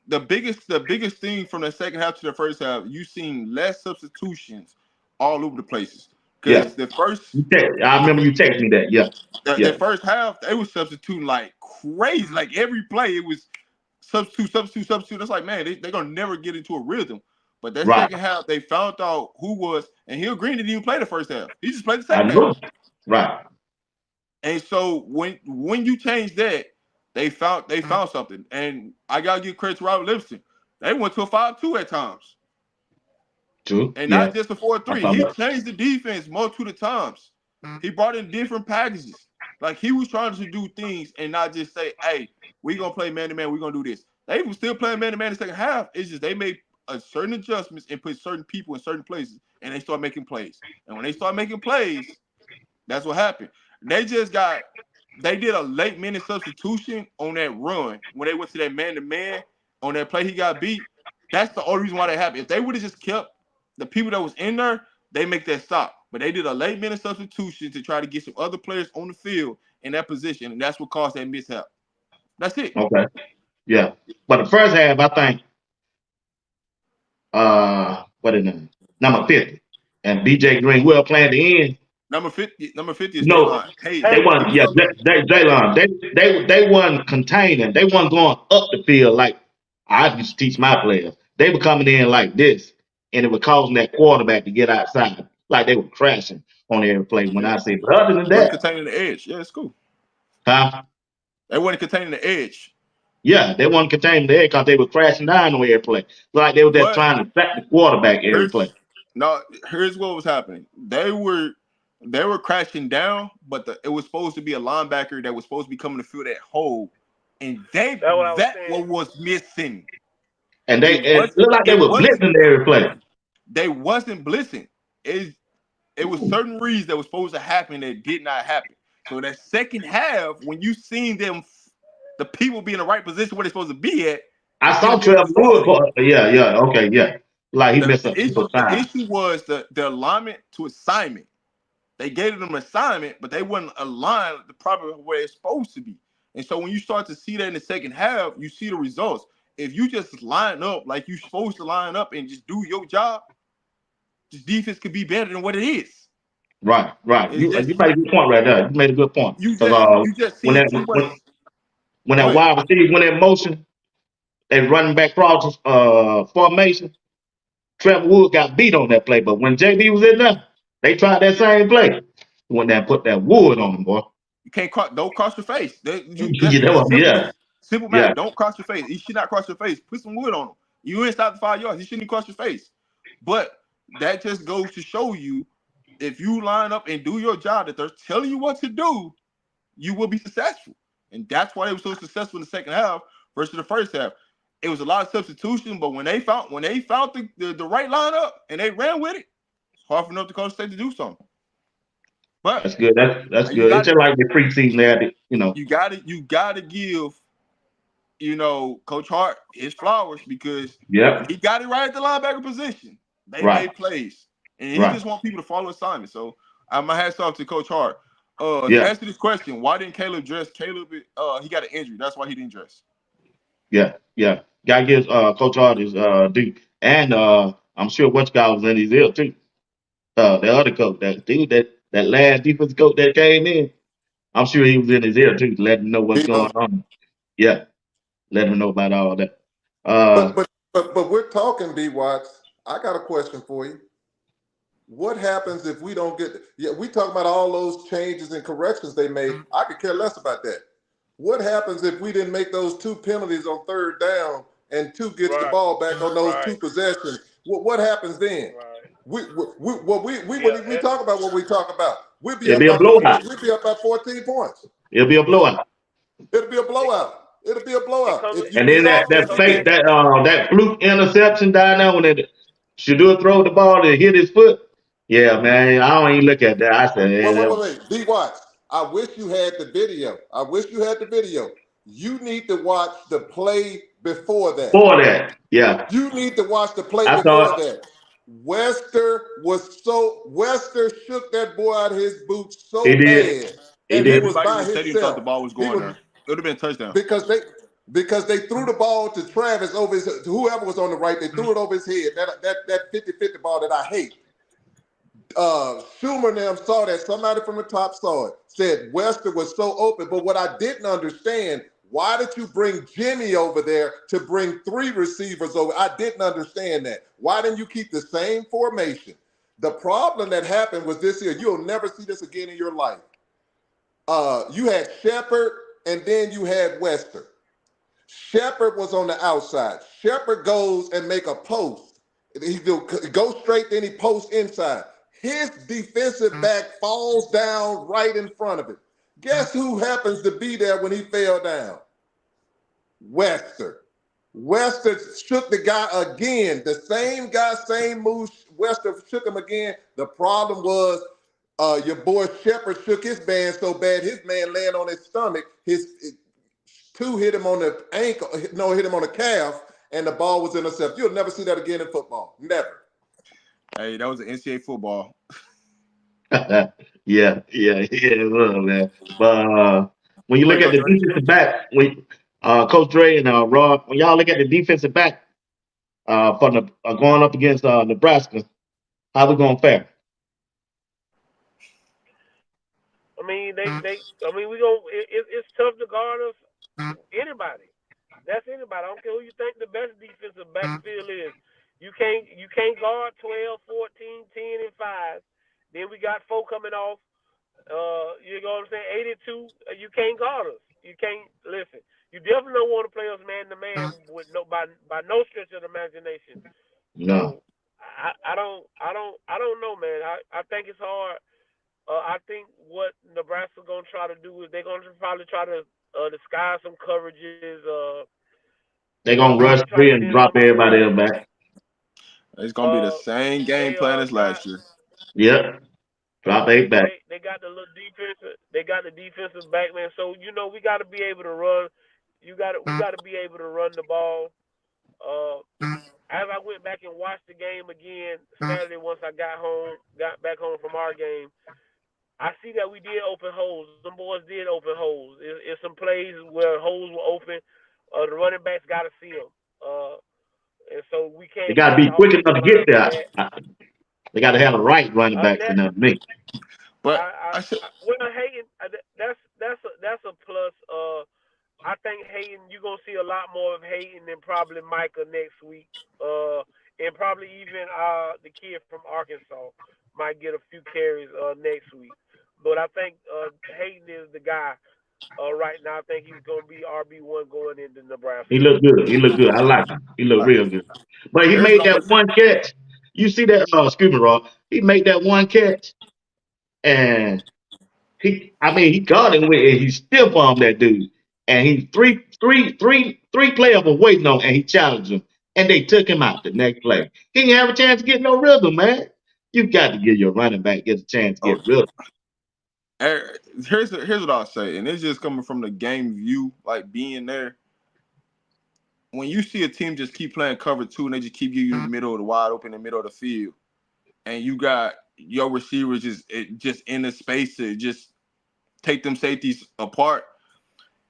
The biggest thing from the second half to the first half, you seen less substitutions all over the places. Yeah. Because the first I remember you texting me that. Yeah. the Yeah. first half, they was substituting like crazy. Like every play, it was substitute. It's like, man, they're gonna never get into a rhythm. But that Right. second half, they found out who was, and Hill Green didn't even play the first half. He just played the I second half. know. Right. And so when you change that, they found something. And I gotta give credit to Robert Livingston. They went to a 5-2 at times. True. And Yeah. not just a I'm 4-3. talking He about. changed the defense multiple of times. He brought in different packages. Like he was trying to do things and not just say, hey, we're gonna play man-to-man, we're gonna do this. They were still playing man-to-man in the second half. It's just they made certain adjustments and put certain people in certain places, and they start making plays. And when they start making plays, that's what happened. They did a late minute substitution on that run when they went to that man-to-man on that play he got beat. That's the only reason why that happened. If they would have just kept the people that was in there, they make that stop. But they did a late minute substitution to try to get some other players on the field in that position, and that's what caused that mishap. That's it. Okay. Yeah. But the first half, I think, what is it? Number 50. And BJ Green will playing the end. Number 50 is No, Jaylon Hayes. they Hey, wasn't. Yeah, Jaylon. They wasn't containing. They wasn't going up the field like I used to teach my players. They were coming in like this, and it was causing that quarterback to get outside, like they were crashing on every play. When Yeah. I say, but other than Wasn't that, containing the edge. Yeah, it's cool. huh? They wasn't containing the edge. Yeah, they wasn't containing the because they were crashing down on every play, like they were just But trying to sack the quarterback every play. here's what was happening. They were crashing down, but it was supposed to be a linebacker that was supposed to be coming to fill that hole, and that's what I was that saying. was missing. And it Wasn't looked like they it were wasn't blitzing every play. they wasn't blitzing. It was certain reads that was supposed to happen that did not happen. So that second half, when you seen them, the people be in the right position where they're supposed to be at, I it saw ended up Trevor Wood. resulting. Yeah, okay, yeah. Like he messed up people's The time. issue was the alignment to assignment. They gave them an assignment, but they wouldn't align the proper way it's supposed to be. And so when you start to see that in the second half, you see the results. If you just line up like you're supposed to line up and just do your job, this defense could be better than what it is. Right. It's You just made a good point right there. You made a good point. you Because just when seeing that too much. when Go that ahead. wide receiver went in motion, they running back cross formation. Trevor Wood got beat on that play, but when JB was in there, they tried that same play. Went there and put that wood on him, boy. You can't don't cross your face. You know, That's simple. yeah, Simple yeah, math. Don't cross your face. You should not cross your face. Put some wood on him. You inside the 5 yards. You shouldn't cross your face. But that just goes to show you, if you line up and do your job that they're telling you what to do, you will be successful. And that's why they were so successful in the second half versus the first half. It was a lot of substitution, but when they found the right lineup and they ran with it, it's hard for North Dakota State to do something. But that's good. That's you good. It's got just like the preseason there, you got to give Coach Hart his flowers, because when Yep, he got it right at the linebacker position, they right, made plays, and he right, just want people to follow assignments. So I'm my hats off to Coach Hart. To yeah, answer this question, why didn't Caleb dress? Caleb, he got an injury. That's why he didn't dress. yeah. Guy gives Coach Hart his due, and I'm sure what guy was in his ear too. The other coach, that dude, that last defensive coach that came in, I'm sure he was in his ear too, letting him know what's going on. Yeah, let him know about all that. Uh, But we're talking, B Watts. I got a question for you. What happens if we don't get? Yeah, we talk about all those changes and corrections they made. I could care less about that. What happens if we didn't make those 2 penalties on third down and 2 gets the ball back on those 2 possessions? What happens then? We wouldn't even be talking about what we talk about. We'd be it'll up be a by blowout. 14. We'd be up by 14 points. It'll be a blowout. It'll be a blowout. It'll be a blowout. If you And get then off, that if you fake get that fluke interception down there when Shedeur throw the ball and hit his foot. Yeah, man, I don't even look at that. I said, wait. B Watts, I wish you had the video. You need to watch the play before that. for that. Yeah, You need to watch the play I before thought. that. Wester shook that boy out of his boots so He did. bad, He and he did. was Everybody in by the stadium thought the himself. ball was He going was there. It would have been a touchdown. because they threw the ball to Travis over his, to whoever was on the right. They threw it over his head. That 50-50 ball that I hate. Schumer and them saw that. Somebody from the top saw it. Said Wester was so open. But what I didn't understand, why did you bring Jimmy over there to bring 3 receivers over? I didn't understand that. Why didn't you keep the same formation? The problem that happened was this here. You'll never see this again in your life. You had Shepard and then you had Wester. Shepard was on the outside. Shepard goes and make a post. He go straight, then he posts inside. His defensive back falls down right in front of him. Guess who happens to be there when he fell down? Wester. Wester shook the guy again. The same guy, same move. Wester shook him again. The problem was your boy Shepard shook his man so bad, his man laying on his stomach. His 2 hit him on the ankle, hit him on the calf, and the ball was intercepted. You'll never see that again in football. Never. Hey, that was an NCAA football. Yeah, it was, man. But when you Go look ahead, at Coach the Dre. defensive back, when Coach Dre and Rod, when y'all look at the defensive back for the going up against Nebraska, how we gonna fare? I mean, it's tough to guard us. Anybody. That's anybody. I don't care who you think the best defensive backfield is. You can't guard 12, 14, 10, and 5. Then we got 4 coming off. You know what I'm saying? 82. You can't guard us. You can't listen. You definitely don't want to play us man to man with by no stretch of the imagination. No. So I don't know, man. I think it's hard. I think what Nebraska's gonna try to do is they're gonna probably try to disguise some coverages. They're gonna rush Probably try 3 to and send drop some. everybody else back. It's gonna be the same game They plan as try. last year. Yep. Drop 8 back. They got the little defense. They got the defensive back, man. So we got to be able to run. We got to be able to run the ball. As I went back and watched the game again Saturday, once I got back home from our game, I see that we did open holes. Some boys did open holes. It's some plays where holes were open. The running backs got to see them. And so we They can't gotta fault be the quick enough offensive to line get for there. that. They gotta have the right running backs in there. Me. But Hayden, that's a plus. I think Hayden, you're gonna see a lot more of Hayden than probably Micah next week. And probably even the kid from Arkansas might get a few carries next week. But I think Hayden is the guy right now. I think he's gonna be RB1 going into Nebraska. He looked good. I like him. He looked real good. But he here's made what I'm that gonna say. one catch. You see that? Excuse me, Rob. He made that one catch, and he got him with it. He still farmed that dude, and he three players were waiting on, and he challenged him, and they took him out the next play. He didn't have a chance to get no rhythm, man. You got to give your running back a chance to get rhythm. Here's what I'll say, and it's just coming from the game view, like being there. When you see a team just keep playing cover 2 and they just keep giving you the middle of the wide open, the middle of the field, and you got your receivers just in the space to just take them safeties apart,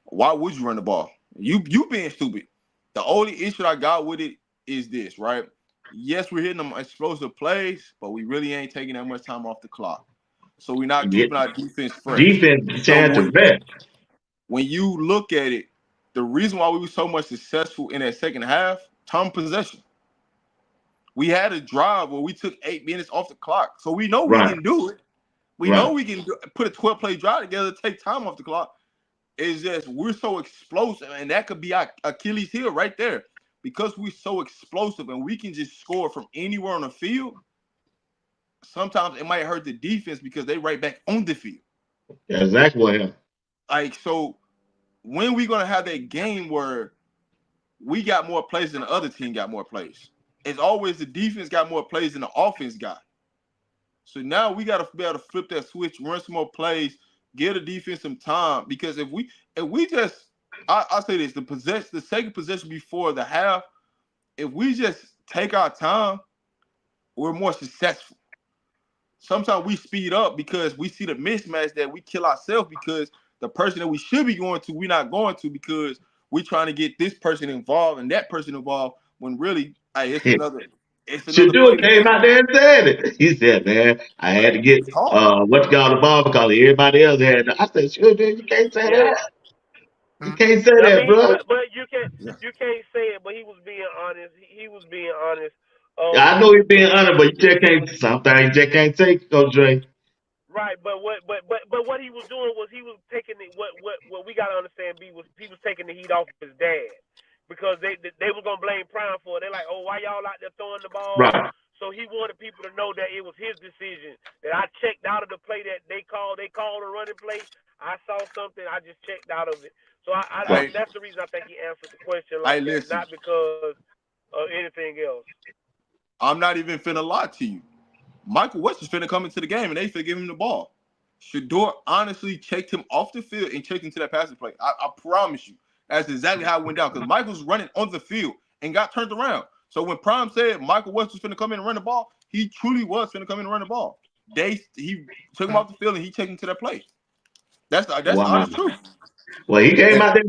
why would you run the ball? You being stupid. The only issue I got with it is this, right? Yes, we're hitting them explosive plays, but we really ain't taking that much time off the clock. So we're not keeping our defense fresh. Defense chance to rest. When you look at it, the reason why we were so much successful in that second half, time possession. We had a drive where we took 8 minutes off the clock. So we know we can do it. We know we can put a 12-play drive together, take time off the clock. It's just we're so explosive, and that could be our Achilles heel right there. Because we're so explosive and we can just score from anywhere on the field, sometimes it might hurt the defense because they right back on the field. That's exactly what happened. Like, so when we going to have that game where we got more plays than the other team got more plays? It's always the defense got more plays than the offense got. So now we got to be able to flip that switch, run some more plays, give the defense some time. Because if we just, I'll say this, the second possession before the half, if we just take our time we're more successful. Sometimes we speed up because we see the mismatch that we kill ourselves because the person that we should be going to, we're not going to because we're trying to get this person involved and that person involved when really, hey, it's another play Shedeur to came this. out there and said it. He said, "Man, I had to get It's hard. what you call the ball because everybody else had." I said, "Shedeur, you can't say Yeah. that. You can't say I that, mean, bro." but you Yeah. can't say it. But he was being honest. He was being honest. I know he's being But honest, but you just can't. Sometimes you just can't take Coach Dre. right. But what he was doing was he was taking it. What we gotta understand, B, was he was taking the heat off his dad because they were gonna blame Prime for it. They're like, oh, why y'all out there throwing the ball? Right. So he wanted people to know that it was his decision. That I checked out of the play that they called. They called a running play. I saw something. I just checked out of it. So Right. that's the reason I think he answered the question I like that, listen. not because of anything else. I'm not even finna lie to you. Michael West is finna come into the game and they finna give him the ball. Shedeur honestly checked him off the field and checked into that passing play. I promise you. That's exactly how it went down because Michael's running on the field and got turned around. So when Prime said Michael West was finna come in and run the ball, he truly was finna come in and run the ball. He took him off the field and he checked into that play. That's the Wow. honest truth. Well, he came And out there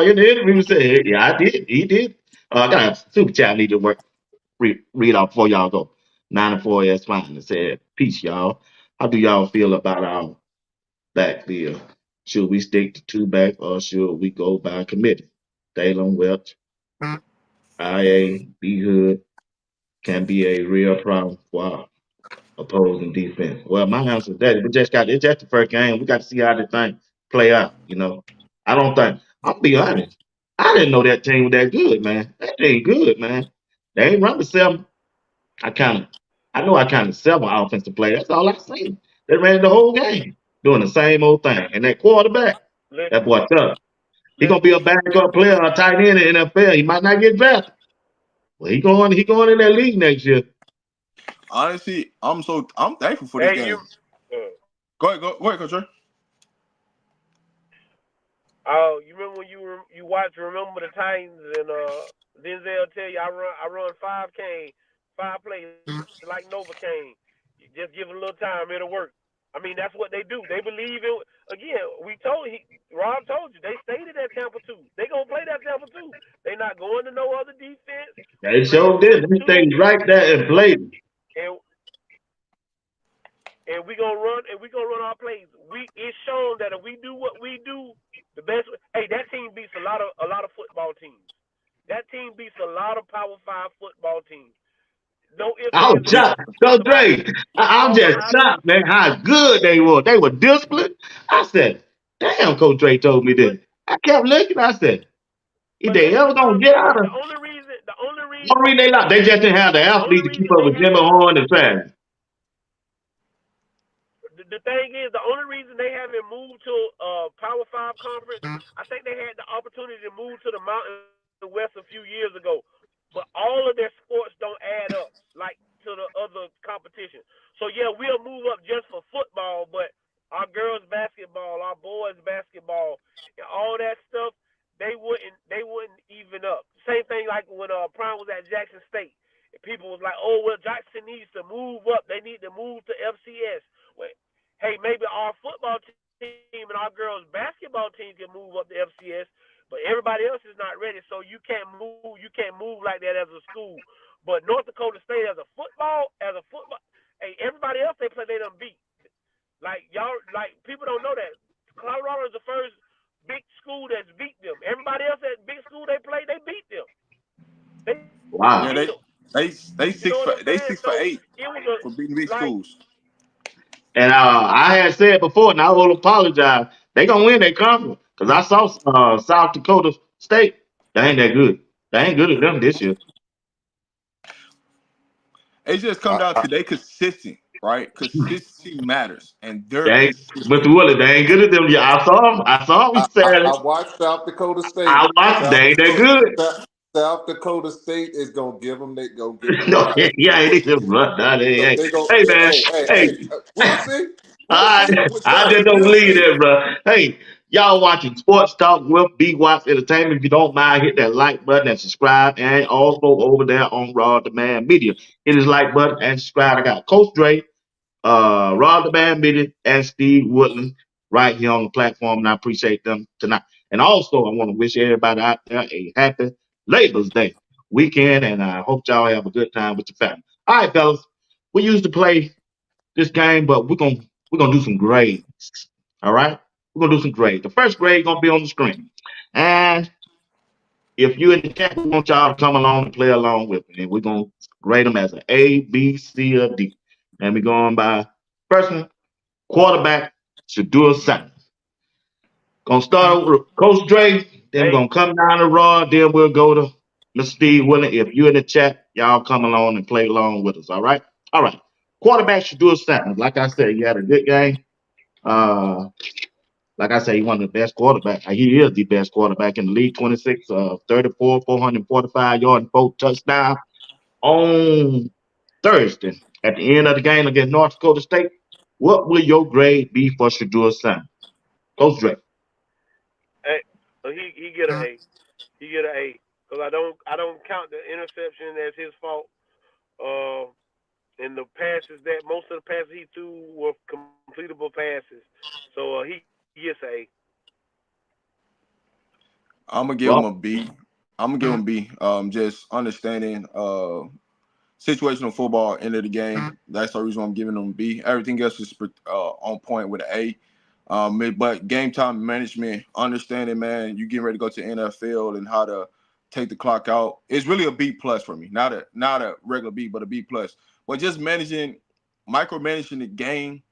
in the interview and said, "Yeah, I did. He did." I got a super chat I need to read off before y'all go. 9-4 S fine and said, "Peace, y'all. How do y'all feel about our backfield? Should we stick to two back or should we go by committee? Dalen Welch, IA, B Hood can be a real problem for our opposing defense." Well, my answer is that it's just the first game. We got to see how the thing play out. I don't think I'll be honest. I didn't know that team was that good, man. That team good, man. They ain't run the seven. I kind of, I know I kind of seven offensive play. That's all I seen. They ran the whole game doing the same old thing. And that quarterback, that Listen, boy tough. He gonna be a listen. backup player, a tight end in the NFL. He might not get drafted. Well, he going in that league next year. honestly, I'm thankful for this Hey, you. game. Go ahead, Coach Ray. You remember when you watch Remember the Titans and Denzel tell you I run 5 plays like Novocaine. You just give it a little time, it'll work. I mean that's what they do. They believe in. Again, Rob told you they stated at Tampa 2. They gonna play that Tampa 2. They not going to no other defense. They We're not showed going this. to He two. stays right there and played. And and we gonna run our plays. It's shown that if we do what we do, the best. Hey, that team beats a lot of football teams. That team beats a lot of Power 5 football teams. No ifs, I'm ands, or Yeah. shocked. buts So about it. Dre, I'm Because just shocked, man, how good they were. They were disciplined. I said, damn, Coach Dre told me but this. I kept looking. I said, if but they listen, ever gonna Tom, get out of the only reason one reason they lost, they just didn't have the athlete to keep up they with Jimmy haven't Horn and Travis. the thing is, the only reason they haven't moved to Power 5 conference, I think they had the opportunity to move to the Mountain West a few years ago, but all of their sports don't add up like to the other competition. So yeah, we'll move up just for football, but our girls basketball, our boys basketball, and all that stuff, they wouldn't even up. Same thing like when Prime was at Jackson State. And people was like, oh well, Jackson needs to move up. They need to move to FCS. Well, hey, maybe our football team and our girls basketball team can move up to FCS, but everybody else is not ready. So you can't move. You can't move like that as a school. But North Dakota State as a football, hey, everybody else they play they done beat. Like y'all, like people don't know that Colorado is the first big school that's beat them. Everybody else at big school they play, they beat them. They Wow. Yeah, beat them. they You know six what for I'm they saying? 6 for So 8 it was for beating big like schools. And I had said before, and I will apologize. They gonna win that conference because I saw South Dakota State. They ain't that good. They ain't good at them this year. It just come I, down I, to they consistent, right? Consistency matters, and They they're ain't consistent. Mr. Willie. They ain't good at them. Yeah, I saw him. I saw him. He said I it. watched South Dakota State. I watched. They ain't that good. South Dakota State is gonna give them. They gonna give them a No, ride. yeah, it is. Nah, they ain't. They go. Hey man, Hey, hey, hey. hey. We'll see. We'll I see with I South. just don't We'll believe see. that, bro. Hey, Y'all watching Sports Talk with BWatts Entertainment. If you don't mind, hit that like button and subscribe. And also over there on RobDaManMedia, hit his like button and subscribe. I got Coach Dre, RobDaManMedia, and Steve Woodland right here on the platform, and I appreciate them tonight. And also, I want to wish everybody out there a happy Labor Day weekend, and I hope y'all have a good time with your family. All right, fellas, we used to play this game, but we're gonna do some grades. All right, we're gonna do some grades. The first grade gonna be on the screen, and if you in the chat, we want y'all to come along and play along with me, and we're gonna grade them as an A, B, C, or D. And we're going by first one, quarterback Shedeur Sanders. Gonna start with Coach Dre, then we're Hey, gonna come down the road, then we'll go to Mr. Steve Willing. If you're in the chat, y'all come along and play along with us. All right. All right. Quarterback Shedeur Sanders. Like I said, he had a good game. Like I said, he's one of the best quarterbacks. He is the best quarterback in the league. 26, 34, 445 yards and 4 touchdowns on Thursday. At the end of the game against North Dakota State, what will your grade be for Shedeur Sanders? Coach Dre. hey, he get a A. He get an A. Because I don't count the interception as his fault. And the passes that most of the passes he threw were completable passes. So he gets an A. I'm gonna give him Well, a B. I'm gonna give him a B. Just understanding situational football, end of the game. That's the reason why I'm giving him a B. Everything else is on point with an A. But game time management, understanding, man, you getting ready to go to NFL and how to take the clock out. It's really a B plus for me. Not a regular B, but a B plus. But just micromanaging the game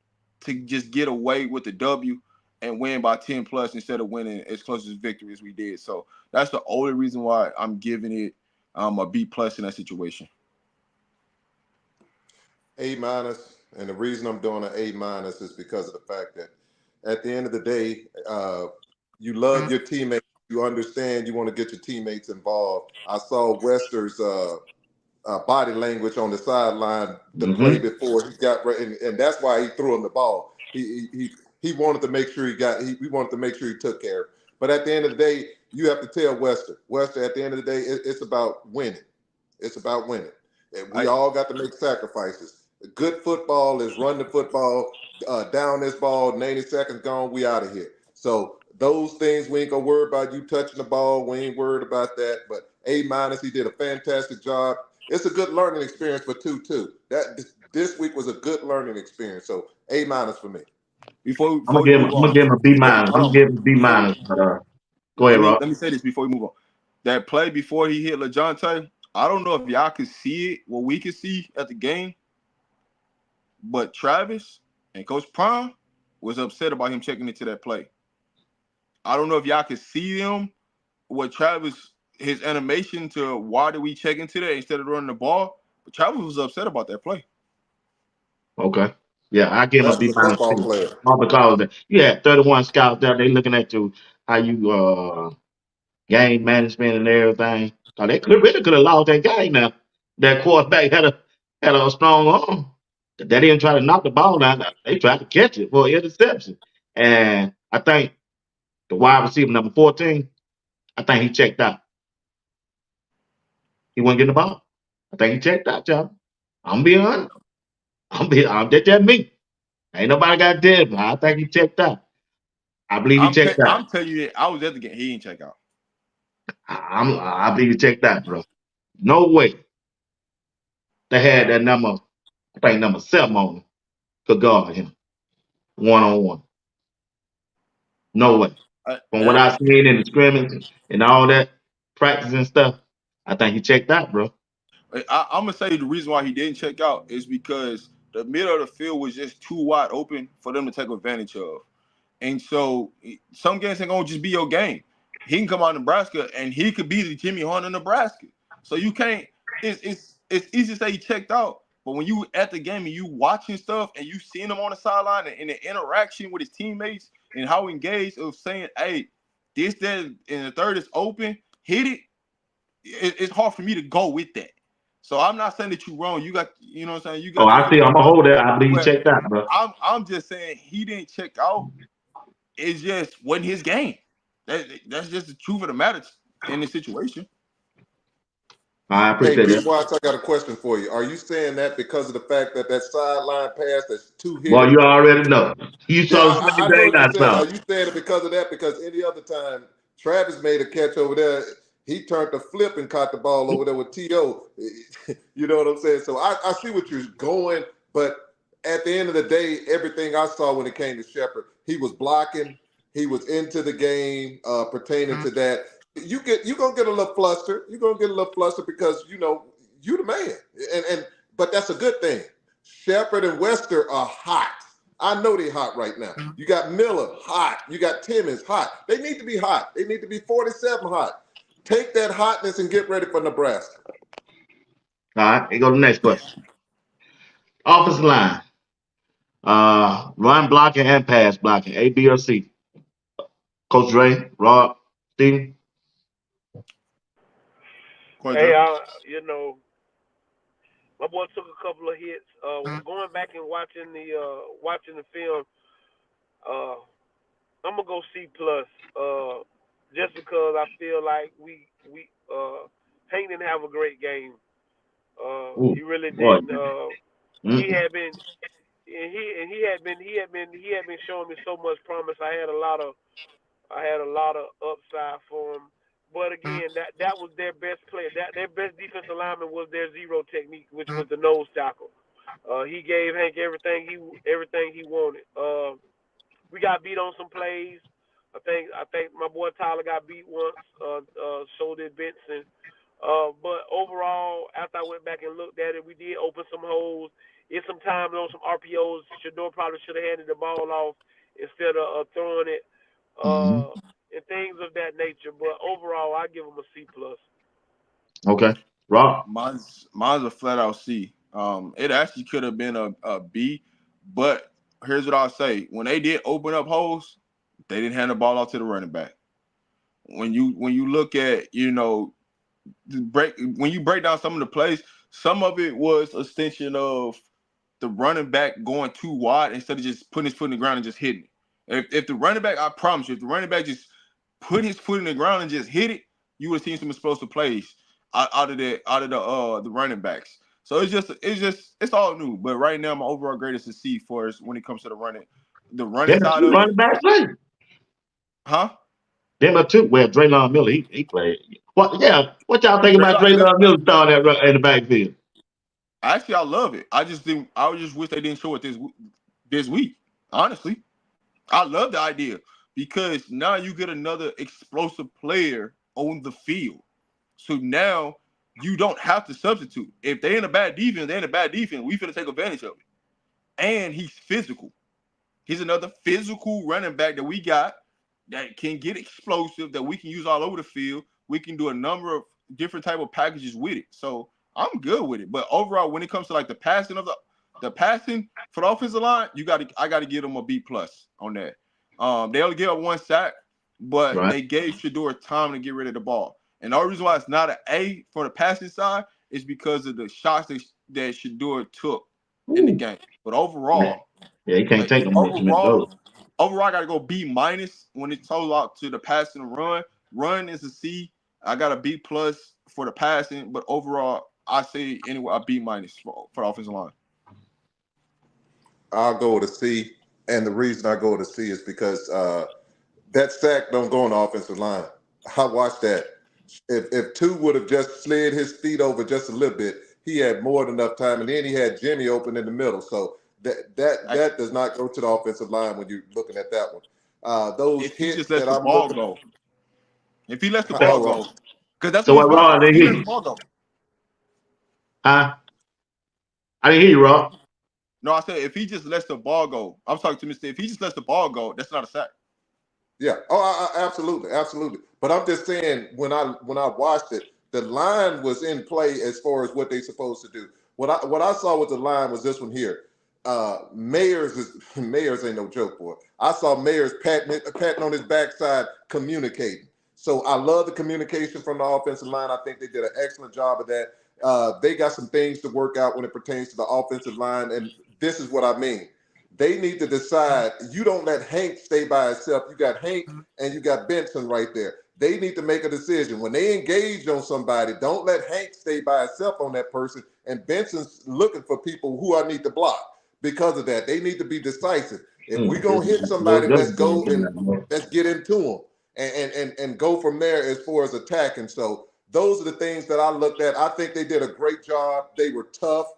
to just get away with the W and win by 10 plus instead of winning as close as victory as we did. So that's the only reason why I'm giving it a B plus in that situation. A minus, and the reason I'm doing an A minus is because of the fact that at the end of the day, you love your teammates. You understand you want to get your teammates involved. I saw Wester's body language on the sideline the play before he got ready, and that's why he threw him the ball. He wanted to make sure he wanted to make sure he took care of it. But at the end of the day, you have to tell Wester, at the end of the day, it's about winning. It's about winning. And we all got to make sacrifices. Good football is run the football, down this ball, 90 seconds gone, we out of here. So those things, we ain't gonna worry about you touching the ball. We ain't worried about that. But A minus, he did a fantastic job. It's a good learning experience for too. This week was a good learning experience. So A minus for me. Before I'm gonna we give him. move I'm gonna on, give him a B hey, minus. I'm hold gonna on. give him a B minus. But go ahead, Rob. Let me say this before we move on. That play before he hit LeJohntay, I don't know if y'all could see it, what we could see at the game, but Travis and Coach Prime was upset about him checking into that play. I don't know if y'all could see them, what Travis, his animation to why did we check into that instead of running the ball, but Travis was upset about that play. Okay. Yeah, I give him a That's B the minus football too. player. All because of that. You had 31 scouts there. They looking at you how you game management and everything. So they could have lost that game now. That quarterback had a strong arm. They didn't try to knock the ball down. They tried to catch it for an interception. And I think the wide receiver number 14, I think he checked out. He wasn't getting the ball. I think he checked out, y'all. I'm being honest. That's just me. Ain't nobody got dead, but I think he checked out. I believe he checked out. I'm telling you that I was at the game. He didn't check out. I believe he checked out, bro. No way they had that number, I think number 7 on him, could guard him one on one. No way. From what I seen in the scrimmage and all that practice and stuff, I think he checked out, bro. I'm gonna say the reason why he didn't check out is because the middle of the field was just too wide open for them to take advantage of. And so some games ain't gonna just be your game. He can come out of Nebraska and he could be the Jimmy Horn of Nebraska. So you can't. It's easy to say he checked out, but when you at the game and you watching stuff and you seeing him on the sideline and the interaction with his teammates and how engaged of saying, "Hey, this that and the third is open, hit it." It's hard for me to go with that. So I'm not saying that you're wrong. You got, you know what I'm saying? You Oh, got your I see. football I'm gonna knowledge. hold that. I believe he But checked out, bro. I'm just saying he didn't check out it just wasn't his game. That's just the truth of the matter in this situation. I Hey, appreciate B. that. Watts, I got a question for you. Are you saying that because of the fact that sideline pass that's two Well, hitter? you already know. You Yeah, saw the same I know thing what you're I saying. saw. Are you saying it because of that? Because any other time Travis made a catch over there, he turned the flip and caught the ball over there with T.O. You know what I'm saying? So I see what you're going, but at the end of the day, everything I saw when it came to Shepard, he was blocking, he was into the game pertaining to that. You're gonna get a little flustered. You're gonna get a little flustered because you the man. And but that's a good thing. Shepard and Wester are hot. I know they're hot right now. You got Miller, hot. You got Timmons, hot. They need to be hot. They need to be 47 hot. Take that hotness and get ready for Nebraska. All right, here go the next question. Offensive line. Run blocking and pass blocking. A, B, or C. Coach Dre, Rob, Steve. Hey, my boy took a couple of hits. Going back and watching the film, I'm gonna go C plus. Just because I feel like Hank didn't have a great game. Ooh, He really boy. didn't. He Mm-mm. had been and he had been showing me so much promise. I had a lot of upside for him. But again, that was their best player. Their best defensive lineman was their zero technique, which was the nose tackle. He gave Hank everything he wanted. We got beat on some plays. I think my boy Tyler got beat once. So did Benson. But overall, after I went back and looked at it, we did open some holes. In some time on some RPOs, Shedeur probably should have handed the ball off instead of throwing it, Mhm. and things of that nature. But overall, I give him a C plus. Okay. Rob. Mine's a flat out C. It actually could have been a B, but here's what I'll say: when they did open up holes, they didn't hand the ball off to the running back. When you look at when you break down some of the plays, some of it was a extension of the running back going too wide instead of just putting his foot in the ground and just hitting it. If the running back, I promise you, if the running back just put his foot in the ground and just hit it, you would have seen some explosive plays out of the running backs. So it's all new. But right now, my overall grade is a C for us when it comes to the running Them are side two of it. running backs too. Huh? Them are two. Well, Draylon Miller, he played. What? Yeah. What y'all think about Draylon, Draylon Miller starting in the backfield? actually, I love it. I just wish they didn't show it this week. Honestly, I love the idea because now you get another explosive player on the field. So now you don't have to substitute. If they're in a bad defense, they're in a bad defense. We finna take advantage of it. And he's physical. He's another physical running back that we got that can get explosive, that we can use all over the field. We can do a number of different type of packages with it. So I'm good with it. But overall, when it comes to like the passing for the offensive line, I gotta give them a B plus on that. They only gave up 1 sack, but Right. they gave Shedeur time to get rid of the ball. And the only reason why it's not an A for the passing side is because of the shots that Shedeur took in the Ooh. game. But Yeah. overall, Yeah, he can't like take no more too many overall, those. overall, I gotta go B minus when it's total out to the passing and run. Run is a C. I got a B plus for the passing, but overall, I say anyway a B minus for the offensive line. I'll go with a C. And the reason I go with a C is because that sack don't go on the offensive line. I watched that. If two would have just slid his feet over just a little bit, he had more than enough time. And then he had Jimmy open in the middle. So that does not go to the offensive line when you're looking at that one. Those If he just hits lets that the I'm ball looking, go, if he lets the ball all right. go, because that's So what he's what, good Rob? I for. If didn't he hear lets the you. ball go. Huh? I didn't hear you, Rob. No, I said if he just lets the ball go. I'm talking to Mr. If he just lets the ball go, that's not a sack. Yeah. Oh, absolutely, absolutely. But I'm just saying when I watched it, the line was in play as far as what they supposed to do. What I saw with the line was this one here. Mayers ain't no joke, boy. I saw Mayers patting on his backside communicating. So I love the communication from the offensive line. I think they did an excellent job of that. They got some things to work out when it pertains to the offensive line, and this is what I mean. They need to decide. You don't let Hank stay by himself. You got Hank and you got Benson right there. They need to make a decision. When they engage on somebody, don't let Hank stay by himself on that person. And Benson's looking for people who I need to block. Because of that, they need to be decisive. If we're going to hit somebody, let's go and let's get into them and go from there as far as attacking. So those are the things that I looked at. I think they did a great job. They were tough.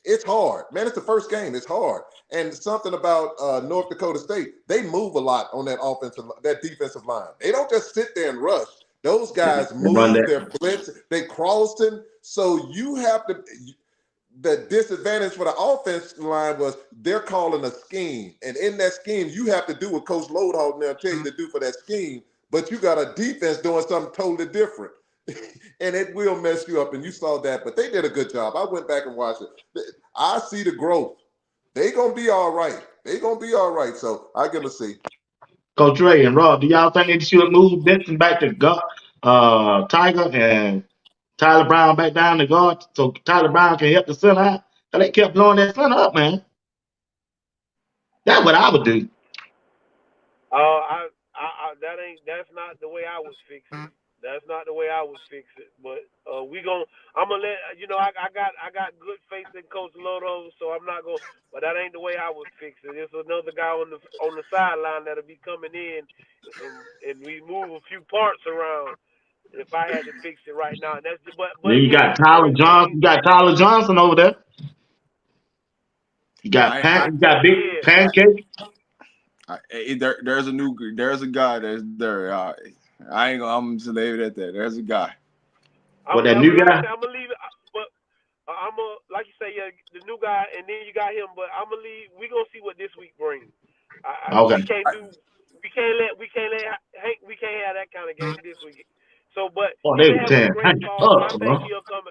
It's hard, man. It's the first game. It's hard. And something about North Dakota State, they move a lot on that defensive line. They don't just sit there and rush. Those guys move, they're blitz, they crossing. So you have to. The disadvantage for the offensive line was they're calling a scheme. And in that scheme, you have to do what Coach Loadhawk now tell you to do for that scheme, but you got a defense doing something totally different. And it will mess you up, and you saw that. But they did a good job. I went back and watched it. I see the growth. They going to be all right. They going to be all right. So I give them a C. Coach Ray and Rob, do y'all think they should move Benson back to Tiger and Tyler Brown back down to guard so Tyler Brown can help the center out? And they kept blowing that center up, man. That's what I would do. That's not the way I would fix it. That's not the way I would fix it. But I'm gonna let I got good faith in Coach Lodo, so I'm not gonna. But that ain't the way I would fix it. There's another guy on the sideline that'll be coming in, and we move a few parts around. If I had to fix it right now, and that's but Then you yeah, got Tyler Johnson. You got Tyler Johnson over there. You got Big Pancake. There's a guy that's there. I'm just leave it at that. There's a guy. That new guy? I'm gonna leave it, but like you say, yeah, the new guy, and then you got him. But I'm gonna leave. We gonna see what this week brings. Okay. We can't have that kind of game this week. So, but they were tearing Hank up, I think he'll come.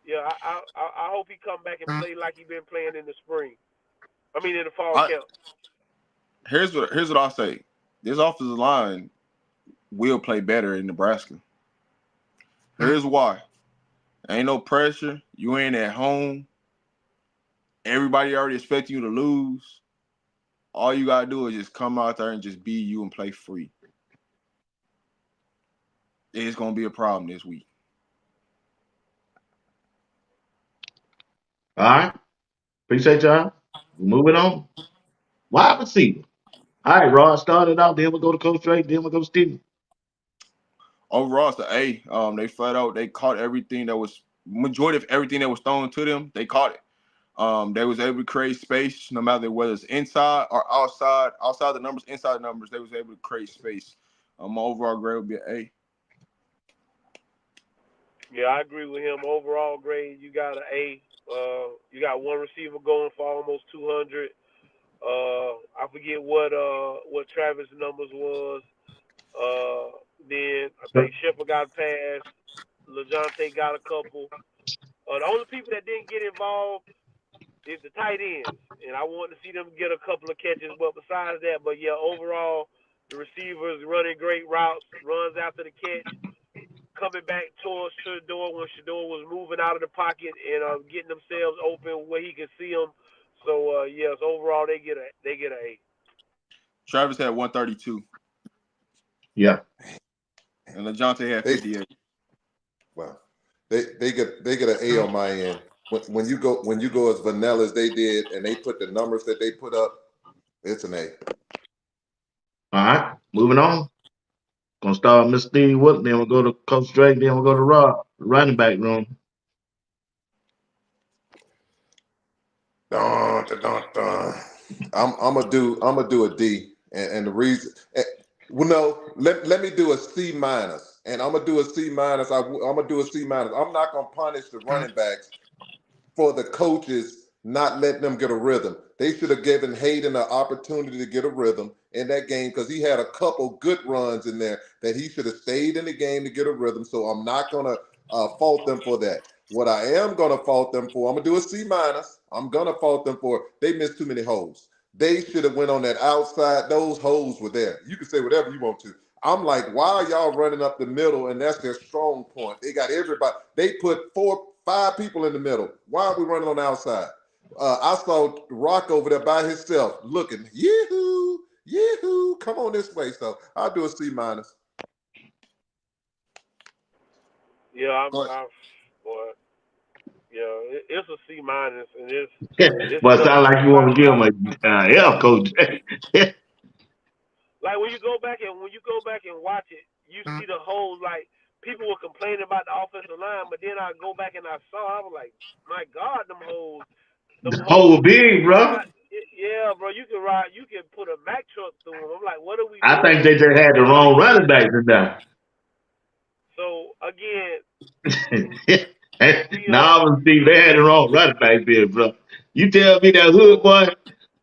Yeah, I hope he come back and play like he been playing in the spring. I mean, in the fall camp. Here's what I'll say. This offensive line will play better in Nebraska. Here's why. Ain't no pressure. You ain't at home. Everybody already expect you to lose. All you got to do is just come out there and just be you and play free. It's going to be a problem this week. All right. Appreciate y'all. Moving on. Wide receiver. All right, Rod started out. Then we'll go to Coach Drake. Then we'll go to Steven. Overall, it's the A. They flat out. They caught everything that was majority of everything that was thrown to them. They caught it. They was able to create space, no matter whether it's inside or outside the numbers, inside the numbers. They was able to create space. My overall grade would be an A. Yeah, I agree with him. Overall grade, you got an A. You got one receiver going for almost 200. I forget what Travis' numbers was. Then I think Shepard got a pass. LaJonte got a couple. The only people that didn't get involved is the tight ends, and I want to see them get a couple of catches. But besides that, overall, the receivers running great routes, runs after the catch, coming back towards Shedeur when Shedeur was moving out of the pocket and getting themselves open where he could see them. So yes, overall they get an A. Travis had 132. Yeah. And LaJonte had 58. Wow. They get an A on my end. When you go as vanilla as they did and they put the numbers that they put up, it's an A. All right, moving on. Gonna start with Mr. Steve Wood, then we'll go to Coach Drake, then we'll go to Rob, running back room. I'm gonna do a D, and the reason, let me do a C minus, and I'm gonna do a C minus. I'm gonna do a C minus. I'm not gonna punish the running backs for the coaches not letting them get a rhythm. They should have given Hayden an opportunity to get a rhythm in that game because he had a couple good runs in there that he should have stayed in the game to get a rhythm. So I'm not gonna fault them for that. What I am gonna fault them for, I'm gonna do a C minus. I'm gonna fault them for they missed too many holes. They should have went on that outside. Those holes were there. You can say whatever you want to. I'm like, why are y'all running up the middle? And that's their strong point. They got everybody. They put 4-5 people in the middle. Why are we running on the outside? I saw Rock over there by himself looking, yee-hoo, yee-hoo, come on this way. So I'll do a C minus. Yeah, boy. Yeah, it's a C minus, and it's But it nothing sound to like be you want proud to give him about. a F, Coach. Like when you go back and watch it, you see the whole like people were complaining about the offensive line, but then I go back and I was like, my God, them The holes, whole big, bro. yeah, bro, you can put a Mack truck through them. I'm like, what are we I doing? think they just had the wrong running backs in there. So again, we Now I'm Steve, they had the wrong running backs there, bro. You tell me that Hood so boy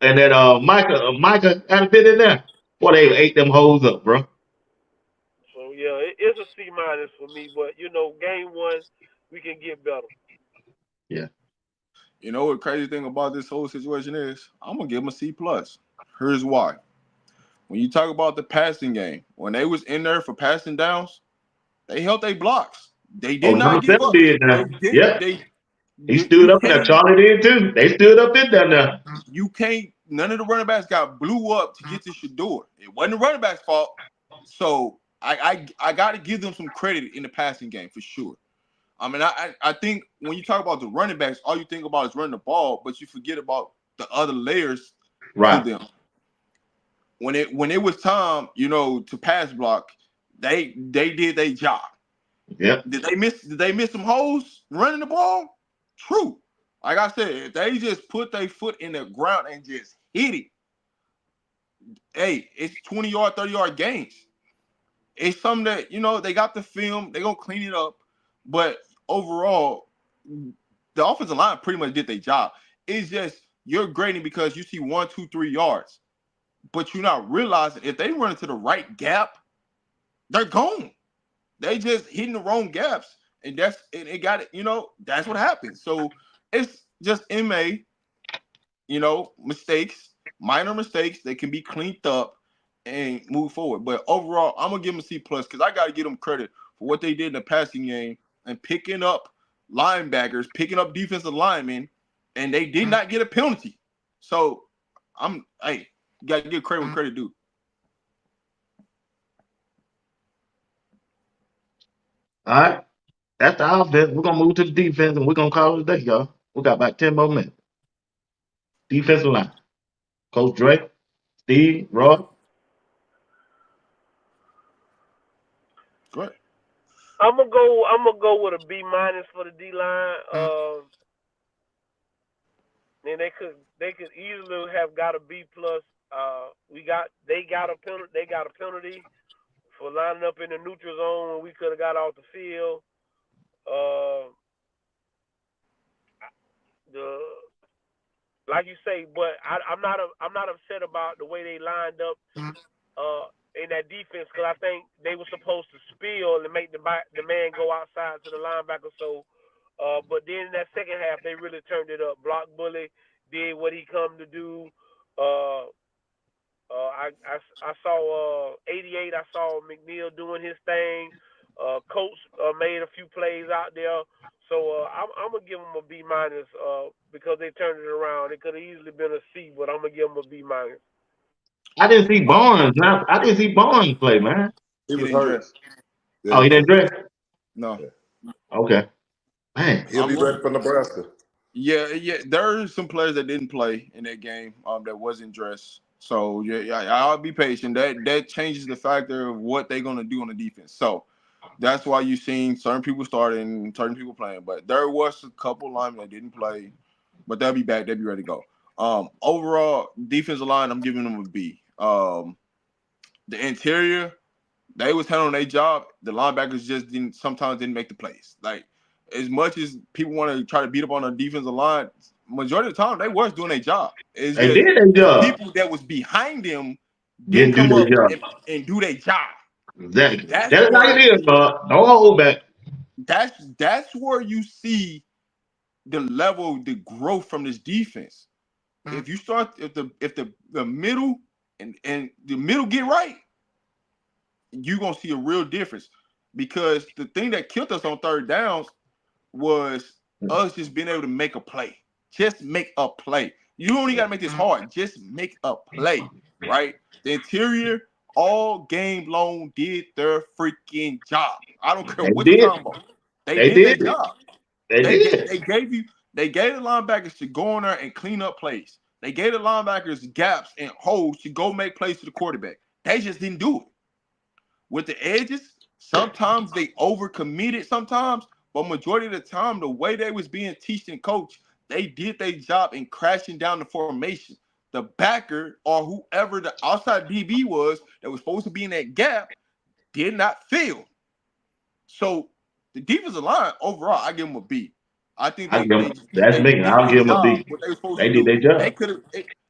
and that Micah had been in there. Boy, they ate them hoes up, bro. yeah, it's a C minus for me. But game one, we can get better. Yeah. You know what crazy thing about this whole situation is? I'm gonna give them a C plus. Here's why. When you talk about the passing game, when they was in there for passing downs, they held their blocks. They Oh, did number not give seven up. did They now. did. Yep. He You stood up in there. can't. Charlie did too. They stood up in there now. You can't. None of the running backs got blew up to get to Shedeur. It wasn't the running back's fault. So I got to give them some credit in the passing game for sure. I mean, I think when you talk about the running backs, all you think about is running the ball, but you forget about the other layers to Right. them. When it was time, to pass block, they did their job. Yep. Did they miss some holes running the ball? True. Like I said, if they just put their foot in the ground and just hit it, hey, it's 20-yard, 30-yard gains. It's something that, they got the film, they're gonna clean it up. But overall, the offensive line pretty much did their job. It's just you're grading because you see 1, 2, 3 yards, but you're not realizing if they run into the right gap, they're gone. They just hitting the wrong gaps, and it got it. That's what happens. So it's just mistakes, minor mistakes that can be cleaned up and move forward. But overall, I'm gonna give them a C plus because I got to give them credit for what they did in the passing game and picking up linebackers, picking up defensive linemen, and they did not get a penalty. So you got to give credit when credit due. All right. That's the offense. We're gonna move to the defense and we're gonna call it a day, y'all. We got about 10 more minutes. Defensive line. Coach Drake, Steve, Roy. Great. I'm gonna go with a B minus for the D line. And they could easily have got a B plus. They got a penalty for lining up in the neutral zone when we could have got off the field. The Like you say, but I'm not upset about the way they lined up in that defense because I think they were supposed to spill and make the man go outside to the linebacker. So, but then in that second half, they really turned it up. Block Bully did what he come to do. I saw 88. I saw McNeil doing his thing. Coach made a few plays out there. So I'm gonna give them a B minus because they turned it around. It could have easily been a C, but I'm gonna give them a B minus. I didn't see Uh, Barnes. Now I didn't see Barnes play, man. He he was didn't hurt. dress. Yeah, Oh, he he was didn't hurt. dress? No. Yeah. Okay. Man. He'll be ready for Nebraska. Yeah. There are some players that didn't play in that game that wasn't dressed. So yeah, I'll be patient. That changes the factor of what they're gonna do on the defense. So that's why you've seen certain people starting, certain people playing. But there was a couple linemen that didn't play, but they'll be back. They'll be ready to go. Overall, defensive line, I'm giving them a B. The interior, they was handling their job. The linebackers just sometimes didn't make the plays. Like as much as people want to try to beat up on the defensive line, majority of the time they was doing their job. It's They just did their the job. people that was behind them didn't Didn't do come their up job. and do their job. Exactly. That's That's how where it is, bro. No hold back. that's where you see the level, the growth from this defense. If you start, if the middle and the middle get right, you're gonna see a real difference. Because the thing that killed us on third downs was us just being able to make a play. Just make a play. You don't even got to make this hard. Just make a play, right? The interior all game long did their freaking job. I don't care what you're talking about. They did their job. They gave the linebackers to go on there and clean up plays. They gave the linebackers gaps and holes to go make plays to the quarterback. They just didn't do it. With the edges, sometimes they overcommitted sometimes, but majority of the time, the way they was being taught and coached, they did their job in crashing down the formation. The backer or whoever the outside DB was that was supposed to be in that gap did not fail. So the defensive line overall, I give them a B. I think they did their job. What they were supposed to do. They job. They could have.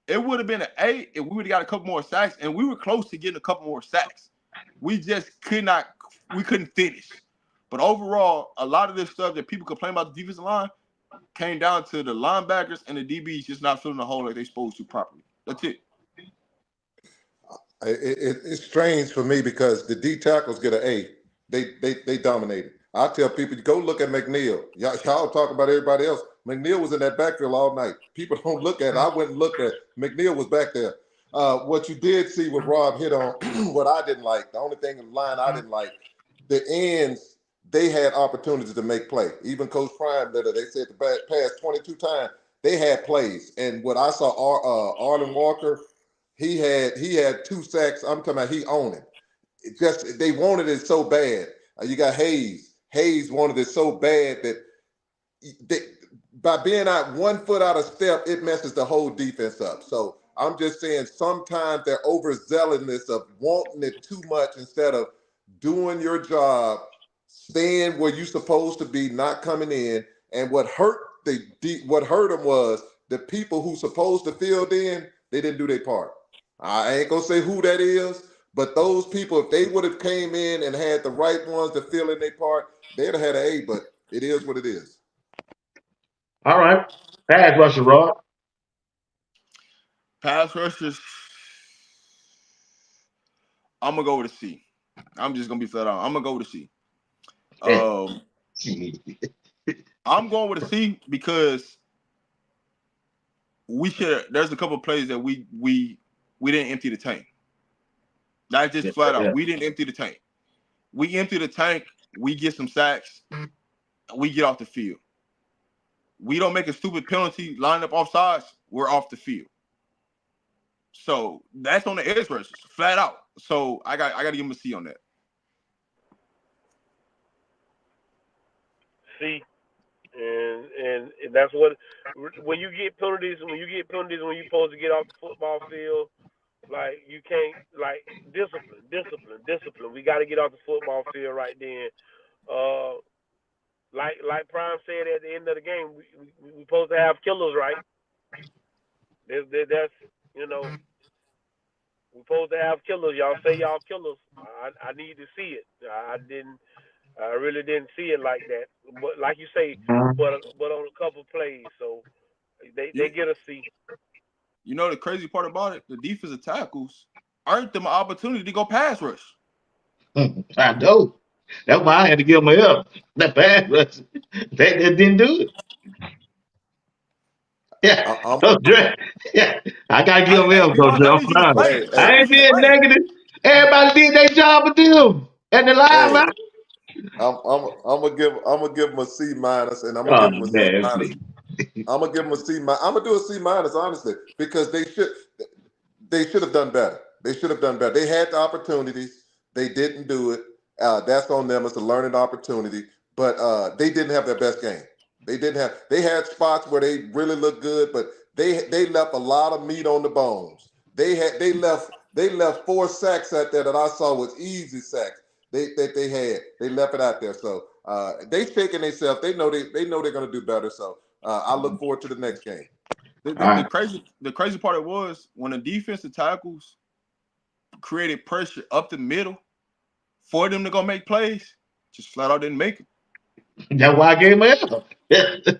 It would have been an A if we would have got a couple more sacks, and we were close to getting a couple more sacks. We just could not. We couldn't finish. But overall, a lot of this stuff that people complain about the defensive line came down to the linebackers and the DBs just not filling the hole like they're supposed to properly. That's it. It's strange for me because the D tackles get an A. They dominated. I tell people, go look at McNeil. Y'all talk about everybody else. McNeil was in that backfield all night. People don't look at it. I went and looked at it. McNeil was back there. What you did see what Rob hit on, what I didn't like, the only thing in the line I didn't like, the ends, they had opportunities to make play. Even Coach Prime, they said the past 22 times, they had plays. And what I saw, Arlen Walker, he had 2 sacks. I'm talking about he owned it. It just they wanted it so bad. You got Hayes. Hayes wanted it so bad that by being out 1 foot out of step, it messes the whole defense up. So I'm just saying sometimes their overzealousness of wanting it too much instead of doing your job, staying where you're supposed to be, not coming in. And what hurt them was the people who supposed to field in, they didn't do their part. I ain't gonna say who that is, but those people, if they would have came in and had the right ones to fill in their part, they'd have had an A, but it is what it is. All right. Pass rusher, Rod. Pass rushers, I'm going to go with a C. I'm just going to be flat out. I'm going to go with a C. I'm going with a C because there's a couple of plays that we didn't empty the tank. That's just flat out. We didn't empty the tank. We empty the tank, we get some sacks, we get off the field. We don't make a stupid penalty, line up off sides, we're off the field. So that's on the edge rushers, flat out. So I got to give him a C on that. C. And that's what when you get penalties, when you're supposed to get off the football field, like you can't, like discipline. We got to get off the football field right then. Like Prime said at the end of the game, we supposed to have killers, right? That's we're supposed to have killers. Y'all say y'all killers. I need to see it. I really didn't see it like that. But like you say, but on a couple plays, so they get a C. You know the crazy part about it? The defensive tackles earned them an opportunity to go pass rush. I know. That's why I had to give them a F. That pass rush, they didn't do it. Yeah, Coach Dre. Yeah, I gotta give them F, Coach Dre. I ain't being negative. Everybody did their job with them and the linebacker. I'm gonna give them a C minus, and I'm gonna give them a C minus. I'm gonna give them a C minus. I'm gonna do a C minus, honestly, because they should have done better. They should have done better. They had the opportunities. They didn't do it. That's on them. It's a learning opportunity. But they didn't have their best game. They had spots where they really looked good, but they left a lot of meat on the bones. They left 4 sacks out there that I saw was easy sacks. They left it out there. So they shaking themselves. They know they're gonna do better. So I look forward to the next game. The crazy part was when the defensive tackles created pressure up the middle for them to go make plays, just flat out didn't make it. That's why I gave him an F.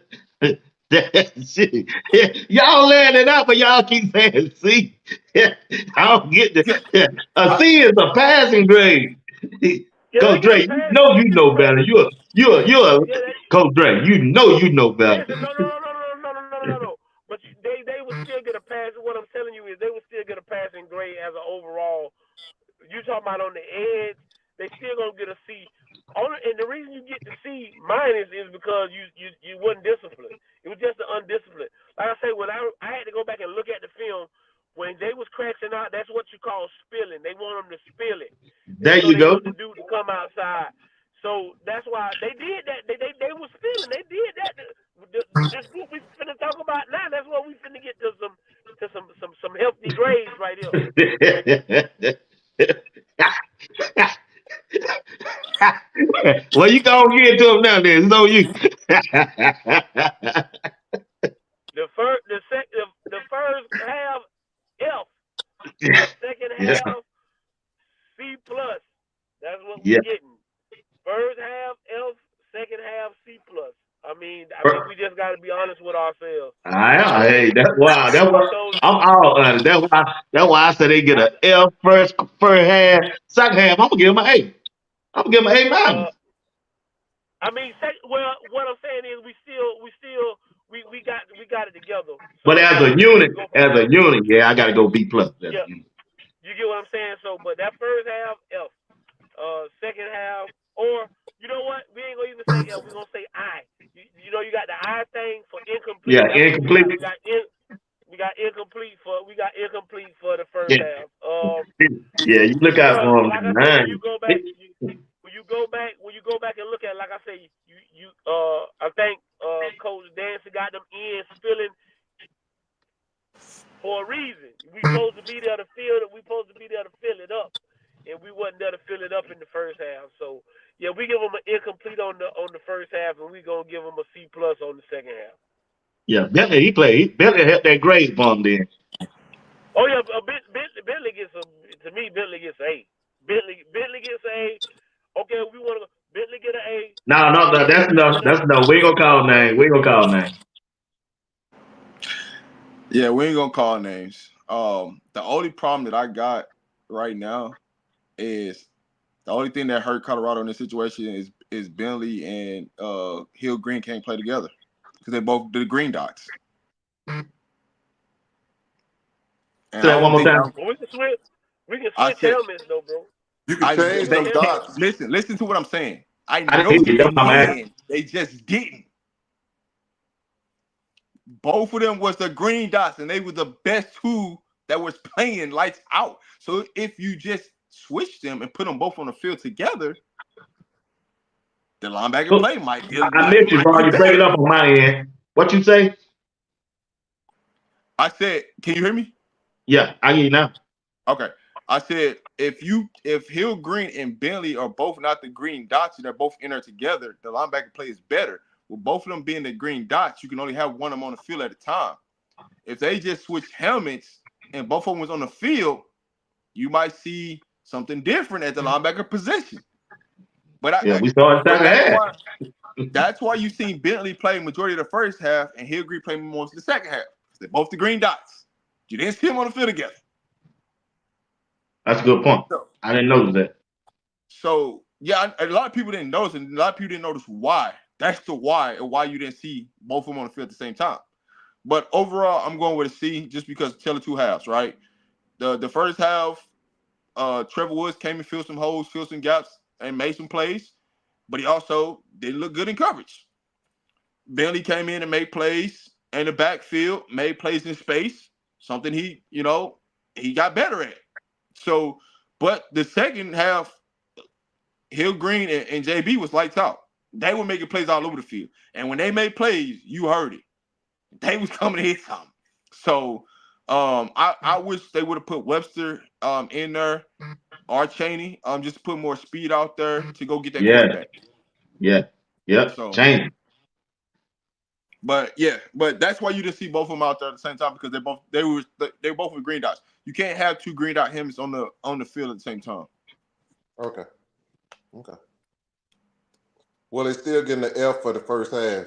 Shit. Y'all laying it out, but y'all keep saying C. I don't get that. A C is a passing grade. Coach Dre, you know better. You're Coach Dre. You know better. No. still get a pass. What I'm telling you is they would still get a passing grade as an overall. You talking about on the edge, they still gonna get a C. And the reason you get the C minus is because you wasn't disciplined. It was just the undisciplined. Like I say, when I had to go back and look at the film, when they was crashing out, that's what you call spilling. They want them to spill it. There So you they go. want the dude to come outside. So that's why they did that. They was spilling. They did that. This group we finna talk about now. That's what we finna get to some healthy grades right here. Well, you go get to him now. Then it's on you. The first half F, second Yeah, half C plus. That's what we yeah. getting. First half F, second half C plus. I mean we just got to be honest with ourselves. Hey, that's why. That's I why told I'm all honest. That's why I said they get an F first half, second half. I'm gonna give them an A. I'm gonna give them an A minus. I mean, what I'm saying is we got it together. But So as we a can unit, go from there. yeah, I gotta go B plus. Yeah, you get what I'm saying. So, but that first half F, second half, or you know what? We ain't gonna even say F. We're gonna say I. You know, you got the I thing for incomplete. Yeah, That's what we got. incomplete. We got incomplete for the first Yeah, half. yeah. You look out But for them like I say, when you nine. go back, when you go back and look at it, like I say, I think Coach Dancy got them ends filling for a reason. We supposed to be there to fill it. We supposed to be there to fill it up, and we wasn't there to fill it up in the first half. So yeah, we give them an incomplete on the first half, and we gonna give them a C plus on the second half. Yeah, Bentley, he played. Bentley helped that grade bump then. Oh yeah, Bentley gets a. To me, Bentley gets an A. Bentley gets an A. Okay, we want to. Bentley get an A. No, that's Hillgreen no, get that's no. We ain't gonna call name. We ain't gonna call name. Yeah, we ain't gonna call names. The only problem that I got right now is the only thing that hurt Colorado in this situation is Bentley and Hill Green can't play together because they both the green dots. And Say that one more time. Well, we can switch. We can I switch said helmets though, bro. You can change them dots. Listen to what I'm saying. I I know didn't hear you. they That's my man. can. They just didn't. Both of them was the green dots, and they were the best two that was playing lights out. So if you just switch them and put them both on the field together, the linebacker play might be I missed you, bro. You break it better. up on my end. What you say? I said, can you hear me? Yeah, I hear you now. Okay. I said if Hill Green and Bentley are both not the green dots and they're both in there together, the linebacker play is better. With both of them being the green dots, you can only have one of them on the field at a time. If they just switch helmets and both of them was on the field, you might see something different at the linebacker position. But we saw it second half. That's why you seen Bentley play majority of the first half and Hill Green play most of the second half. They're both the green dots. You didn't see them on the field together. That's a good point. I didn't notice that. So yeah, a lot of people didn't notice, and a lot of people didn't notice why. That's the why, and why you didn't see both of them on the field at the same time. But overall, I'm going with a C just because tell the two halves, right? The first half, Trevor Woods came and filled some holes, filled some gaps, and made some plays, but he also didn't look good in coverage. Bentley came in and made plays in the backfield, made plays in space, something he got better at. So, but the second half, Hill Green and JB was lights out. They were making plays all over the field. And when they made plays, you heard it. They was coming to hit something. So I wish they would have put Webster in there or Chaney, just to put more speed out there to go get that quarterback. Yeah. So Change. But that's why you didn't see both of them out there at the same time because they were both with green dots. You can't have two green dot helmets on the field at the same time. Okay. Well, they're still getting an F for the first half.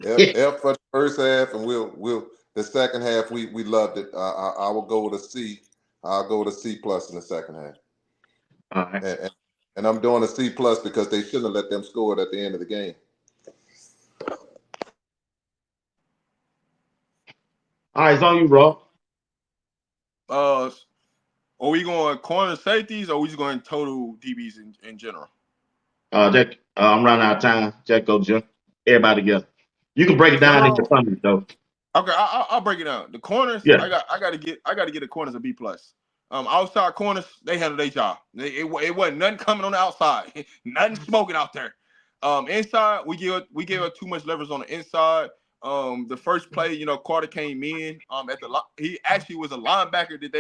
F for the first half, and we'll the second half we loved it. I will go with a C. I'll go with a C plus in the second half. All right. And I'm doing a C plus because they shouldn't have let them score it at the end of the game. All right, it's on you, Rob. Are we going corner safeties or are we just going total DBs in general? Jack, I'm running out of time. Jack, go, Jim. Everybody together. You can break it down into comments, though. Okay, I'll break it down. The corners, Yeah. I gotta get the corners a B plus. Outside corners, they handle their job. It wasn't nothing coming on the outside, nothing smoking out there. Inside, we gave her too much leverage on the inside. The first play, Carter came in. He actually was a linebacker that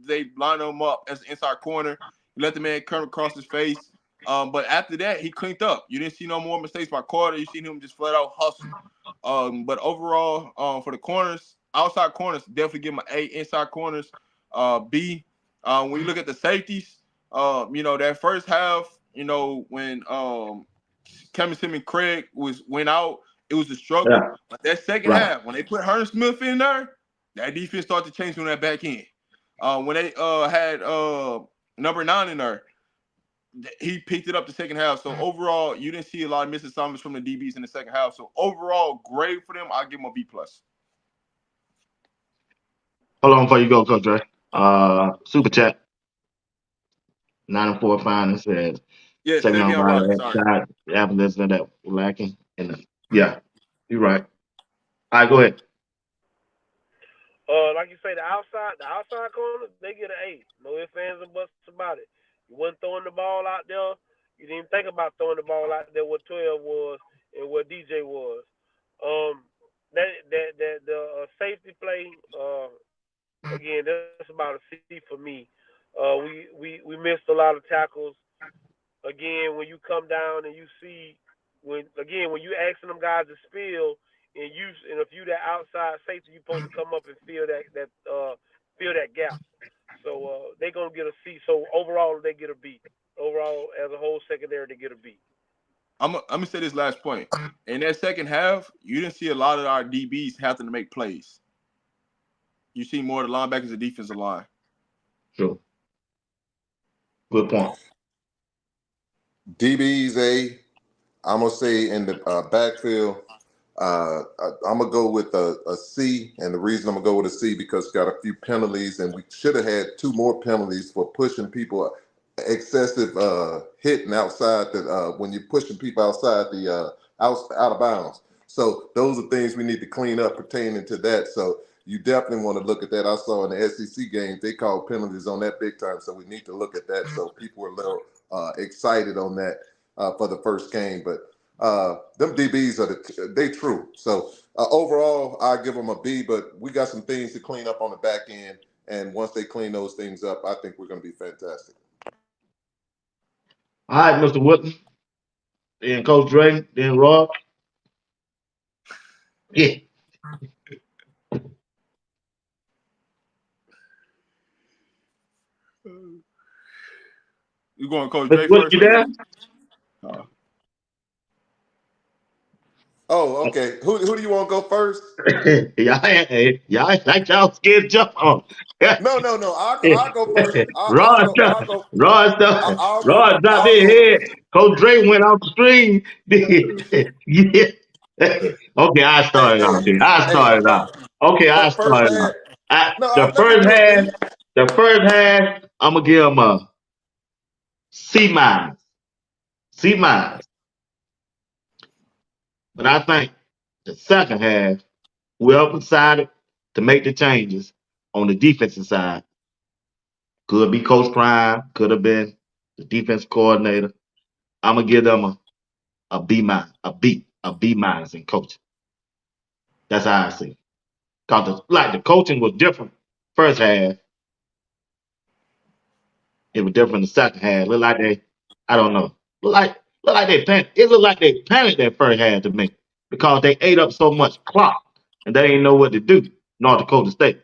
they lined him up as an inside corner. Let the man come across his face. But after that, he cleaned up. You didn't see no more mistakes by Carter. You seen him just flat out hustle. But overall, for the corners, outside corners, definitely give them an A. Inside corners, B. When you look at the safeties, that first half, when Kevin Simmons Craig went out, it was a struggle. Yeah. But that second half, when they put Herman Smith in there, that defense started to change on that back end. When they had number 9 in there, he picked it up the second half. So overall, you didn't see a lot of missed assignments from the DBs in the second half. So overall, grade for them, I'll give them a B plus. Hold on before you go, Coach Dre. Super chat. 9 and 4 finals says Yeah, second Savion on Rodgers. right Sorry. side. The evidence that lacking. Yeah, you're right. All right, go ahead. Like you say, the outside corners, they get an A. No ifs, ands, and buts about it. You wasn't throwing the ball out there. You didn't think about throwing the ball out there what 12 was and what DJ was. The safety play, again, that's about a C for me. We missed a lot of tackles. Again, when you come down and you see when you asking them guys to spill and if you that outside safety, you supposed to come up and fill that gap. So they're gonna get a C. So overall, they get a B. Overall, as a whole secondary, they get a B. I'm gonna say this last point. In that second half, you didn't see a lot of our DBs having to make plays. You see more of the linebackers and defensive line. Sure. Good point. DBs A. I'm gonna say in the backfield, I'm gonna go with a C, and the reason I'm gonna go with a C because it's got a few penalties, and we should have had 2 more penalties for pushing people, excessive hitting outside when you're pushing people outside the out of bounds. So those are things we need to clean up pertaining to that. So you definitely want to look at that. I saw in the SEC games they called penalties on that big time, so we need to look at that. So people were a little excited on that for the first game, but. Them DBs they true. So overall, I give them a B, but we got some things to clean up on the back end. And once they clean those things up, I think we're going to be fantastic. All right, Mr. Woodson. Then Coach Dre, then Rob. Yeah. You going Coach Mr. Dre Woodson, first? you there? Oh, okay. Who do you want to go first? y'all like y'all scared to jump on. No. I'll go first. Rod dropped I'll his go head. first. Coach Dre went off the stream. Yeah. Okay, I started off there. Okay, I For first started half. off. No, let me do it, B. The first half, I'm gonna give him a C minus. C minus. But I think the second half, whoever decided to make the changes on the defensive side, could be Coach Prime, could have been the defense coordinator. I'm gonna give them a B minus, a B minus in coaching. That's how I see it. Cause the coaching was different first half. It was different the second half. Look like I don't know. Look like they panicked. It looked like they panicked that first half to me because they ate up so much clock and they didn't know what to do. North Dakota State.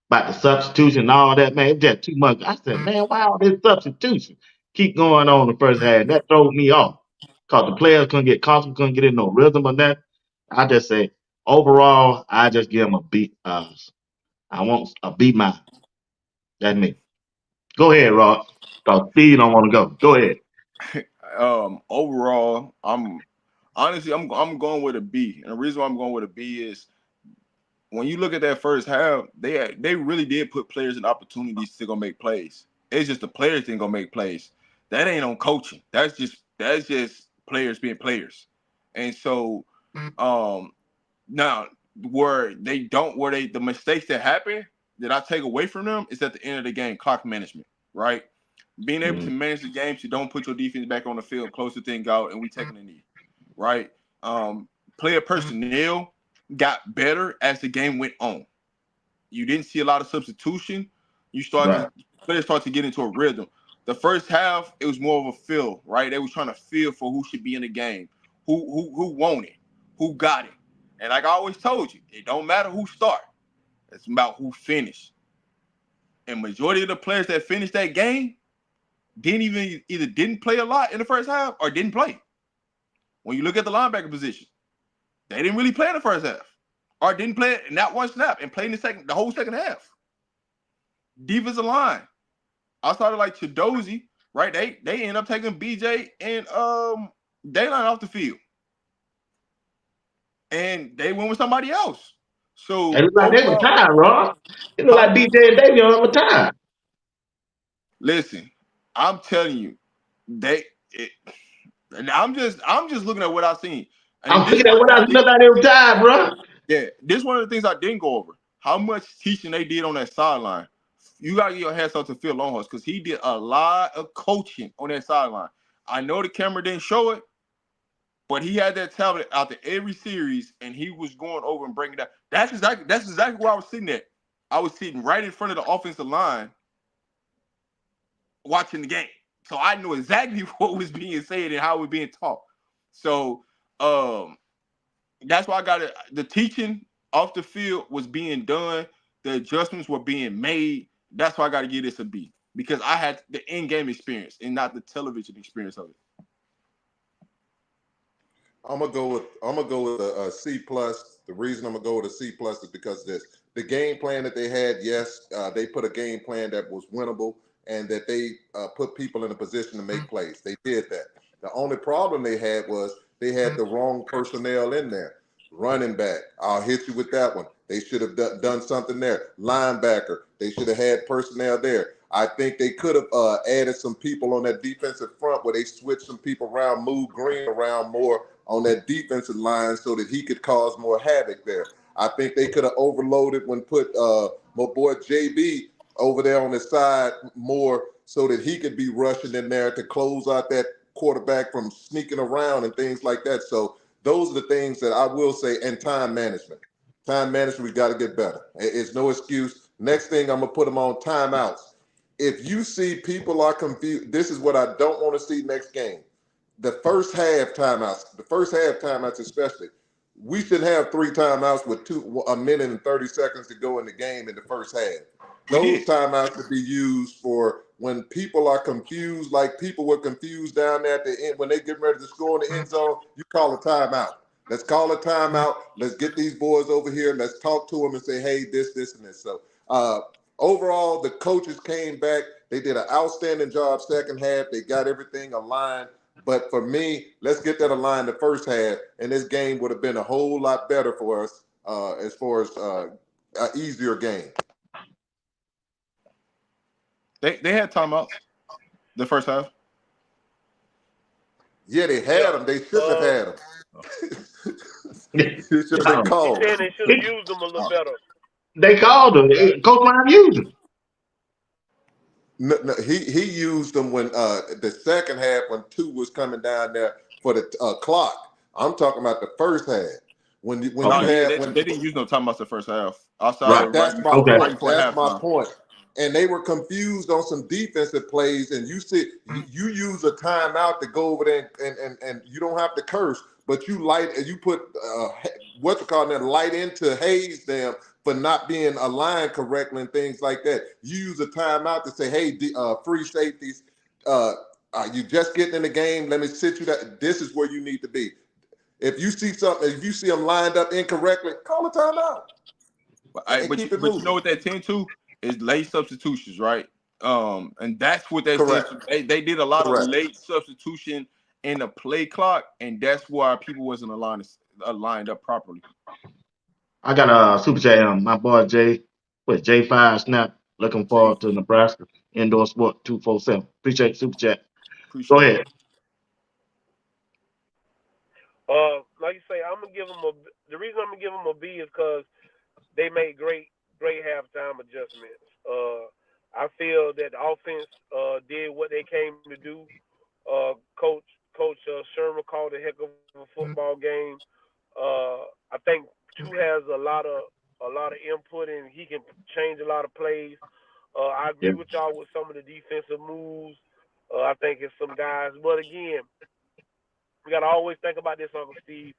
About the substitution and all that, man. It's just too much. I said, man, why all this substitution keep going on in the first half? That throws me off. Because the players couldn't get comfortable, couldn't get in no rhythm or that. I just say, overall, I just give them a B. I want a B minus. That's me. Go ahead, Rod. Because Steve don't want to go. Go ahead. Overall, I'm going with a B, and the reason why I'm going with a B is when you look at that first half, they really did put players in opportunities to go make plays. It's just the players didn't go make plays. That ain't on coaching. That's just players being players. And so now the mistakes that happen that I take away from them is at the end of the game, clock management, right? Being able to manage the game so don't put your defense back on the field, close the thing out, and we taking a knee, right? Player personnel got better as the game went on. You didn't see a lot of substitution. Players start to get into a rhythm. The first half, it was more of a feel, right? They were trying to feel for who should be in the game, who won it, who got it. And like I always told you, it don't matter who start. It's about who finished. And majority of the players that finished that game didn't play a lot in the first half or didn't play. When you look at the linebacker position, they didn't really play in the first half or didn't play not one snap and played the whole second half. Defensive line, outside of like Chidozie, right? They end up taking BJ and Dayline off the field. And they went with somebody else. So it looked like they were tired, Rob. It looked like BJ and Davion were tired. Listen, I'm telling you, and I'm just looking at what I've seen. And I'm looking at what I looked like they were tired, bro. Yeah, this is one of the things I didn't go over. How much teaching they did on that sideline. You gotta get your hands up to Phil Longhorst because he did a lot of coaching on that sideline. I know the camera didn't show it, but he had that tablet out to every series, and he was going over and breaking down. That's exactly where I was sitting at. I was sitting right in front of the offensive line, watching the game, so I knew exactly what was being said and how it was being taught. So, that's why I got it. The teaching off the field was being done. The adjustments were being made. That's why I got to give this a B because I had the in-game experience and not the television experience of it. I'm gonna go with a C plus. The reason I'm gonna go with a C plus is because the game plan that they had. Yes, they put a game plan that was winnable and that they put people in a position to make plays. They did that. The only problem they had was they had the wrong personnel in there. Running back, I'll hit you with that one. They should have done something there. Linebacker, they should have had personnel there. I think they could have added some people on that defensive front where they switched some people around, moved Green around more on that defensive line so that he could cause more havoc there. I think they could have overloaded when put my boy JB over there on the side more so that he could be rushing in there to close out that quarterback from sneaking around and things like that. So those are the things that I will say. And time management. Time management, we got to get better. It's no excuse. Next thing, I'm going to put them on timeouts. If you see people are confused, this is what I don't want to see next game. The first half timeouts especially, we should have 3 timeouts with 1 minute and 30 seconds to go in the game in the first half. Those timeouts should be used for when people are confused, like people were confused down there at the end when they get ready to score in the end zone. You call a timeout. Let's call a timeout. Let's get these boys over here. Let's talk to them and say, hey, this, and this. So overall, the coaches came back. They did an outstanding job second half. They got everything aligned. But for me, let's get that aligned the first half, and this game would have been a whole lot better for us as far as an easier game. They had timeouts the first half. Yeah, they had them. They shouldn't have had them. They should have been called. He said they should have used them a little better. They called them. Coach Brown used them. No, he used them when the second half when 2 was coming down there for the clock. I'm talking about the first half. They didn't use no timeouts the first half. Right, that's my point. That's my point. And they were confused on some defensive plays. And you see, you use a timeout to go over there and you don't have to curse, but you put light into Hayes them for not being aligned correctly and things like that. You use a timeout to say, hey, free safeties, you just getting in the game. Let me sit you that. This is where you need to be. If you see something, if you see them lined up incorrectly, call a timeout. But you know what that tend to is late substitutions, right? And that's what they did a lot of late substitution in the play clock, and that's why people wasn't aligned up properly. I got a super chat. My boy Jay, with J5 Snap. Looking forward to Nebraska Indoor Sport 247. Appreciate the super chat. Go Appreciate it. ahead. Like you say, I'm gonna give them a. The reason I'm gonna give them a B is because they made great halftime adjustments. I feel that the offense did what they came to do. Coach Sherman called a heck of a football game. I think Chu has a lot of input and he can change a lot of plays. I Yeah. agree with y'all with some of the defensive moves. I think it's some guys, but again, we gotta always think about this, Uncle Steve.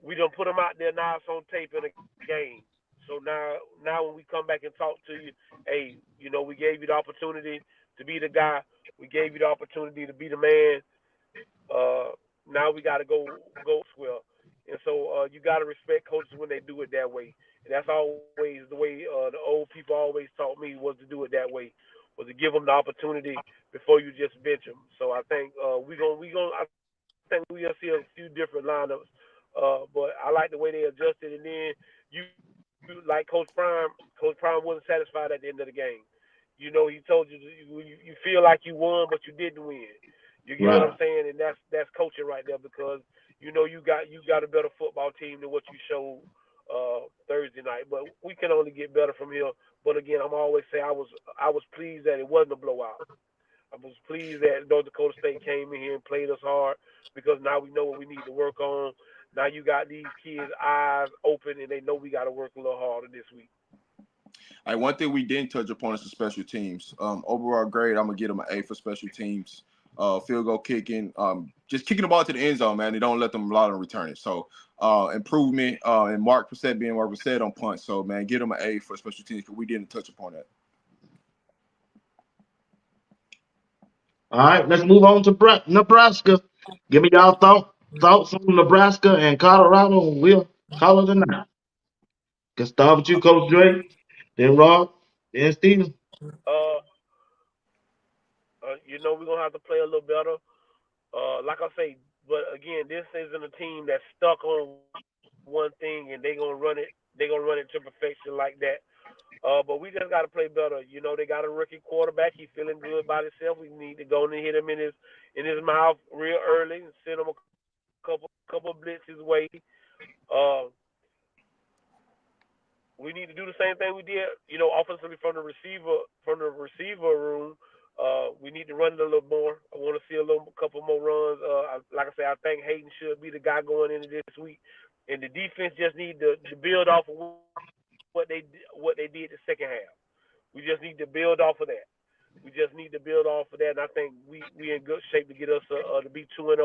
We done put them out there now. It's on tape in a game. So now when we come back and talk to you, hey, we gave you the opportunity to be the guy. We gave you the opportunity to be the man. Now we got to go well. And so you got to respect coaches when they do it that way. And that's always the way the old people always taught me was to do it that way, was to give them the opportunity before you just bench them. So I think I think we'll see a few different lineups. But I like the way they adjusted. And then you like Coach Prime. Coach Prime wasn't satisfied at the end of the game. He told you you feel like you won, but you didn't win. You get what Right. I'm saying? And that's coaching right there because you got a better football team than what you showed Thursday night. But we can only get better from here. But again, I'm always say I was pleased that it wasn't a blowout. I was pleased that North Dakota State came in here and played us hard because now we know what we need to work on. Now you got these kids' eyes open and they know we got to work a little harder this week. All right, one thing we didn't touch upon is the special teams. Overall grade, I'm gonna give them an A for special teams. Field goal kicking, just kicking the ball to the end zone, man. They don't let them allow them return it. So improvement and Mark Percent being Mark Percent on punt. So man, give them an A for special teams because we didn't touch upon that. All right, let's move on to Nebraska. Give me y'all thoughts on Nebraska and Colorado, and we'll call it a night. Let's start with you, Coach Dre, then Rob, then Steven. Uh, we're gonna have to play a little better. Like I say, but again, this isn't a team that's stuck on one thing and they're gonna run it. They're gonna run it to perfection like that. But we just got to play better. They got a rookie quarterback. He's feeling good about himself. We need to go and hit him in his mouth real early and send him a couple blitzes way. We need to do the same thing we did, offensively from the receiver room. We need to run it a little more. I want to see a couple more runs. Like I said, I think Hayden should be the guy going into this week, and the defense just need to build off of what they did the second half. We just need to build off of that. And I think we in good shape to get us to be 2-0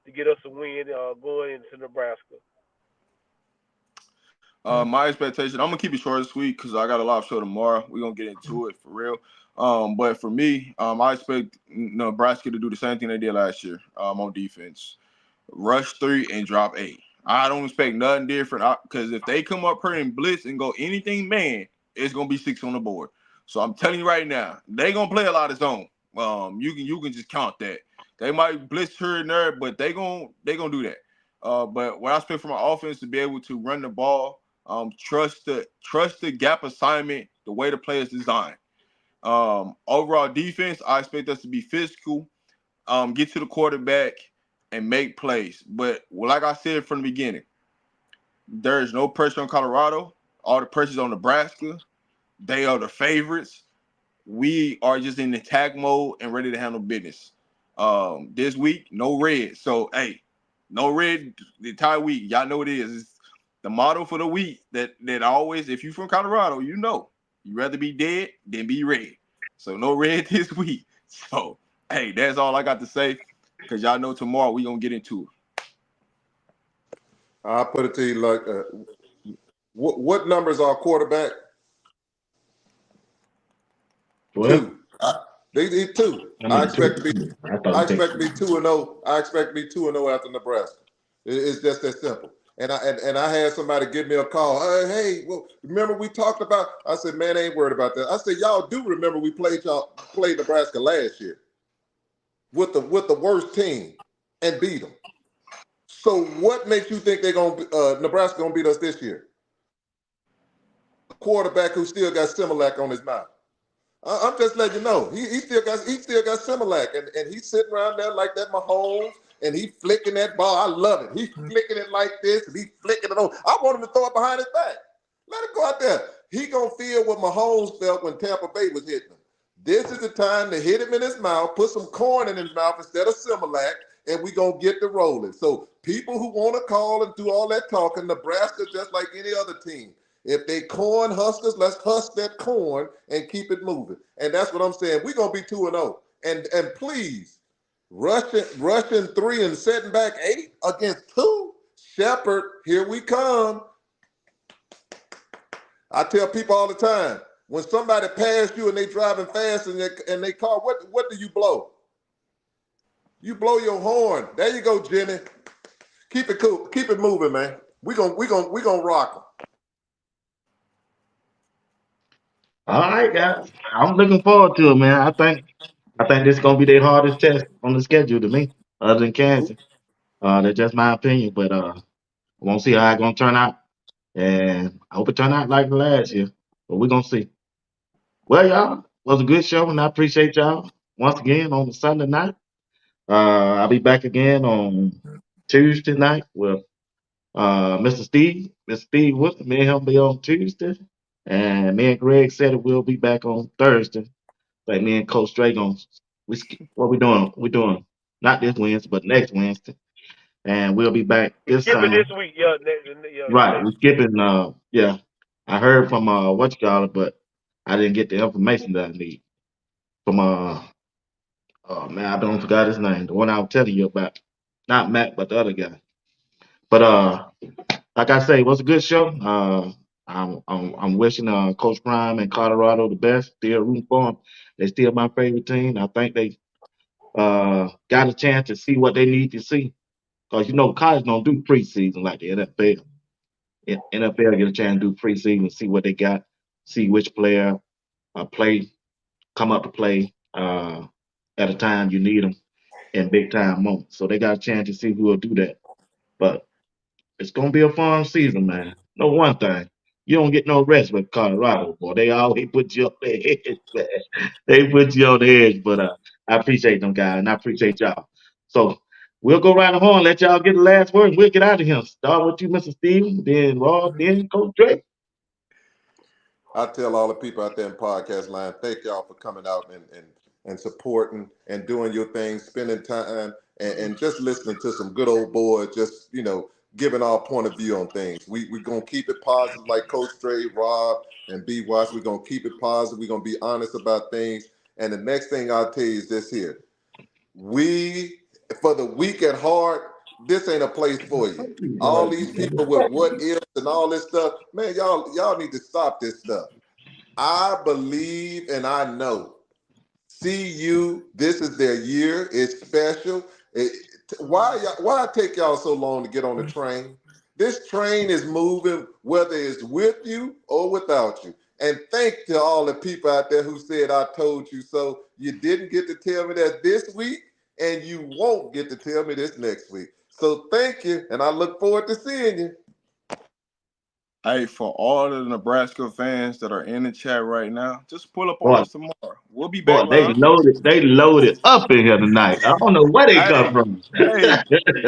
to get us a win going into Nebraska. My expectation, I'm gonna keep it short this week because I got a live show tomorrow. We're gonna get into it for real. But for me, I expect Nebraska to do the same thing they did last year on defense. Rush 3 and drop 8. I don't expect nothing different because if they come up here and blitz and go anything man, it's gonna be 6 on the board. So I'm telling you right now, they gonna play a lot of zone. You can just count that. They might blitz here and there, but they gonna do that. But what I expect from my offense to be able to run the ball, trust the gap assignment, the way the play is designed. Overall defense, I expect us to be physical, get to the quarterback, and make plays. But like I said from the beginning, there is no pressure on Colorado. All the pressure's on Nebraska. They are the favorites. We are just in attack mode and ready to handle business. This week, no red. So, hey, no red the entire week. Y'all know what it is. It's the motto for the week that always, if you're from Colorado, you'd rather be dead than be red. So, no red this week. So, hey, that's all I got to say because y'all know tomorrow we're going to get into it. I'll put it to you like, what numbers are quarterback? 12. 2. They 2. I expect to be 2-0. I expect to be 2-0 after Nebraska. It's just that simple. And I had somebody give me a call. Hey, well, remember we talked about? I said, man, I ain't worried about that. I said, y'all do remember we played Nebraska last year with the worst team and beat them. So what makes you think Nebraska gonna beat us this year? quarterback who still got Similac on his mouth. I'm just letting you know. He still got Similac, and he's sitting around there like that Mahomes, and he flicking that ball. I love it. He's flicking it like this, and he flicking it over. I want him to throw it behind his back. Let him go out there. He gonna feel what Mahomes felt when Tampa Bay was hitting him. This is the time to hit him in his mouth, put some corn in his mouth instead of Similac, and we gonna get the rolling. So people who want to call and do all that talking, Nebraska just like any other team. If they corn huskers, let's husk that corn and keep it moving. And that's what I'm saying. We're gonna be 2-0. And please, rushing 3 and setting back 8 against 2. Shepherd, here we come. I tell people all the time, when somebody pass you and they driving fast in their car, what do you blow? You blow your horn. There you go, Jenny. Keep it cool. Keep it moving, man. We gonna rock them. All right, guys. I'm looking forward to it, man. I think this is gonna be their hardest test on the schedule to me, other than Kansas. That's just my opinion, but I want to see how it's gonna turn out, and I hope it turn out like last year. But we're gonna see. Well, y'all, it was a good show, and I appreciate y'all once again on the Sunday night. I'll be back again on Tuesday night with Mr. Steve. Mr. Steve Woodson, me and him be on Tuesday, and me and Greg said it will be back on Thursday. Like me and Coach Drake on what we doing? We doing not this Wednesday, but next Wednesday, and we'll be back We this skipping this time. week. Yeah, Right, next we're week. skipping. Yeah, I heard from what you call it, but I didn't get the information that I need from oh man, I don't forgot his name. The one I was telling you about, not Matt, but the other guy. But like I say, it was a good show. I'm wishing Coach Prime and Colorado the best. Still rooting for them. They still my favorite team. I think they got a chance to see what they need to see. Because you know, college don't do preseason like the NFL. NFL get a chance to do preseason, see what they got, see which player play, come up to play at a time you need them in big time moments. So they got a chance to see who will do that. But it's gonna be a fun season, man. No one thing. You don't get no rest with Colorado, boy. They always put you on the edge, man. They put you on the edge. But I appreciate them guys, and I appreciate y'all. So we'll go around the horn, let y'all get the last word, and we'll get out of here. Start with you, Mr. Steven, then Rob, then Coach Drake. I tell all the people out there in podcast land, thank y'all for coming out and supporting and doing your thing, spending time and just listening to some good old boys, just, giving our point of view on things. We're going to keep it positive like Coach Trey, Rob, and BWatts. We're going to keep it positive. We're going to be honest about things. And the next thing I'll tell you is this here. For the weak at heart, this ain't a place for you. All these people with what ifs and all this stuff, man, y'all need to stop this stuff. I believe and I know. CU, this is their year. It's special. Why it take y'all so long to get on the train? This train is moving whether it's with you or without you. And thank to all the people out there who said I told you so. You didn't get to tell me that this week, and you won't get to tell me this next week. So thank you, and I look forward to seeing you. Hey, for all the Nebraska fans that are in the chat right now, just pull up on Boy, us tomorrow. We'll be back boy, they live. loaded up in here tonight. I don't know where they come Hey, from.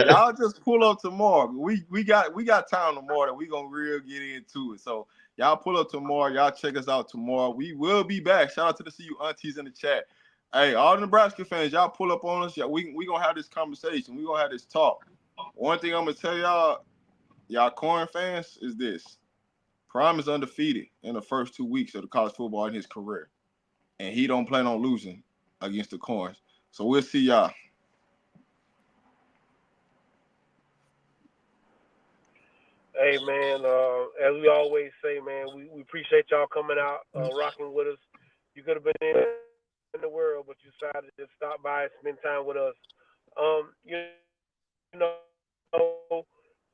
y'all just pull up tomorrow. We got time tomorrow that we gonna real get into it. So y'all pull up tomorrow. Y'all check us out tomorrow. We will be back. Shout out to the CU aunties in the chat. Hey, all the Nebraska fans, y'all pull up on us. Yeah, we gonna have this conversation. We gonna have this talk. One thing I'm gonna tell y'all corn fans, is this. Prime is undefeated in the first 2 weeks of the college football in his career. And he don't plan on losing against the Corns. So we'll see y'all. Hey man, as we always say, man, we appreciate y'all coming out, rocking with us. You could have been in the world, but you decided to stop by and spend time with us. You know,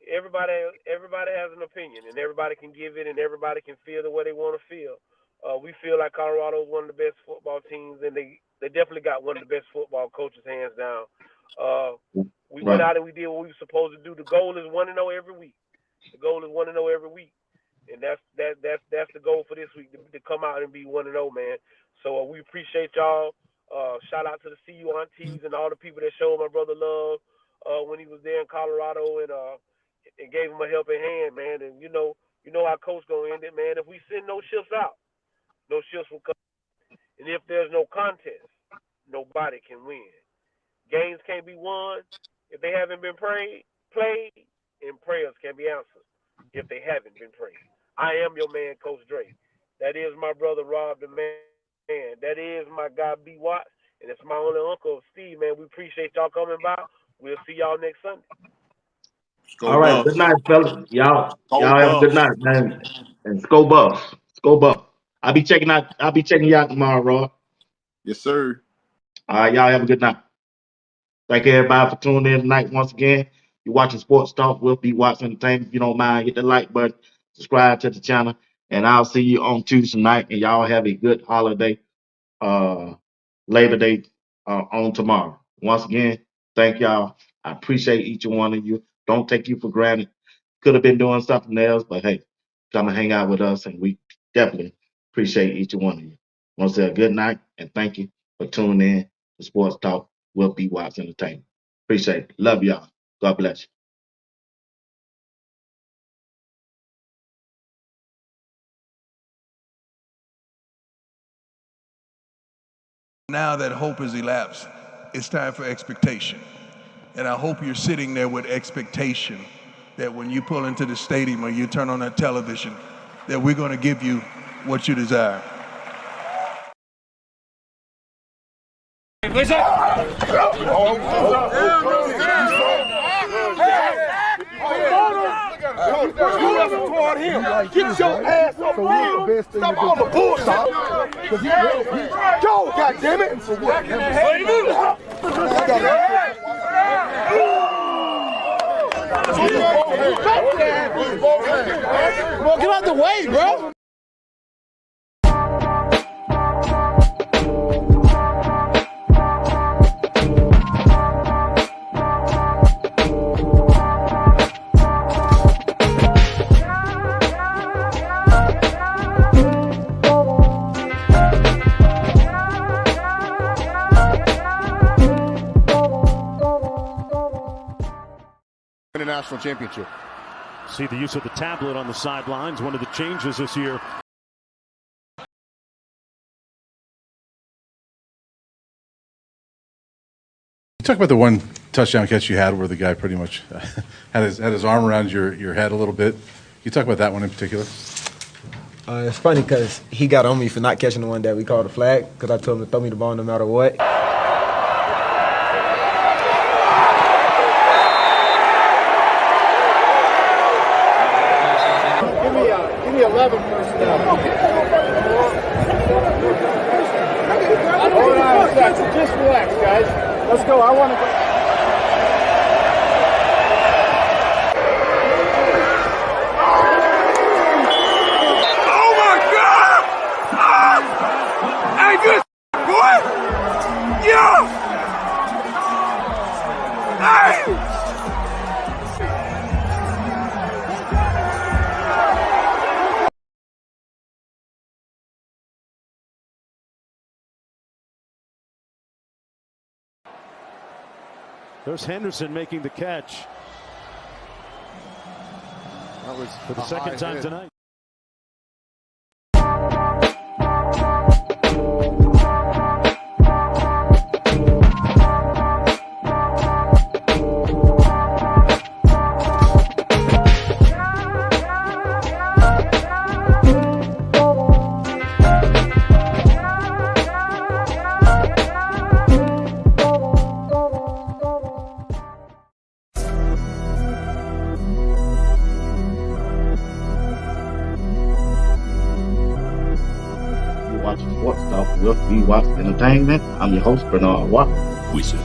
everybody has an opinion, and everybody can give it, and everybody can feel the way they want to feel. We feel like Colorado is one of the best football teams, and they definitely got one of the best football coaches, hands down. We went Right. out and we did what we were supposed to do. The goal is 1-0 every week. The goal is 1-0 every week. And that's the goal for this week, to come out and be 1-0, man. So we appreciate y'all. Shout out to the CU aunties and all the people that showed my brother love when he was there in Colorado and gave him a helping hand, man. And you know how coach gonna end it, man. If we send no shifts out, no shifts will come. And if there's no contest, nobody can win. Games can't be won if they haven't been played, and prayers can be answered if they haven't been prayed. I am your man, Coach Dre. That is my brother, Rob the Man. That is my guy, B. Watts. And it's my only uncle, Steve, man. We appreciate y'all coming by. We'll see y'all next Sunday. All right. Good night, fellas. Y'all have a good night, man. And Sco Buffs. Sco Buff. I'll be checking you out tomorrow, Rob. Yes, sir. All right, y'all have a good night. Thank everybody for tuning in tonight once again. You're watching Sports Talk with BWatts Entertainment. If you don't mind, hit the like button, subscribe to the channel, and I'll see you on Tuesday night. And y'all have a good holiday, Labor Day on tomorrow. Once again, thank y'all. I appreciate each and one of you. Don't take you for granted. Could have been doing something else, but hey, come and hang out with us, and we definitely appreciate each and one of you. I want to say a good night, and thank you for tuning in to Sports Talk with BWatts Entertainment. Appreciate it. Love y'all. God bless you. Now that hope has elapsed, it's time for expectation. And I hope you're sitting there with expectation that when you pull into the stadium or you turn on that television, that we're going to give you what you desire. Toward him. Get your ass up here. Stop all the bullshit. Go, goddammit. Well, get out the way, bro. National championship. See the use of the tablet on the sidelines, one of the changes this year. You talk about the one touchdown catch you had where the guy pretty much had his arm around your head a little bit. You talk about that one in particular? It's funny because he got on me for not catching the one that we called a flag because I told him to throw me the ball no matter what. Give me 11 first down. Hold on a second. Just relax, guys. Let's go. I want to go. Oh, my God! Hey, good boy! Yeah! Hey! There's Henderson making the catch. That was for the second time tonight. Watching Sports Talk with BWatts Entertainment. I'm your host, Bernard Watt. We said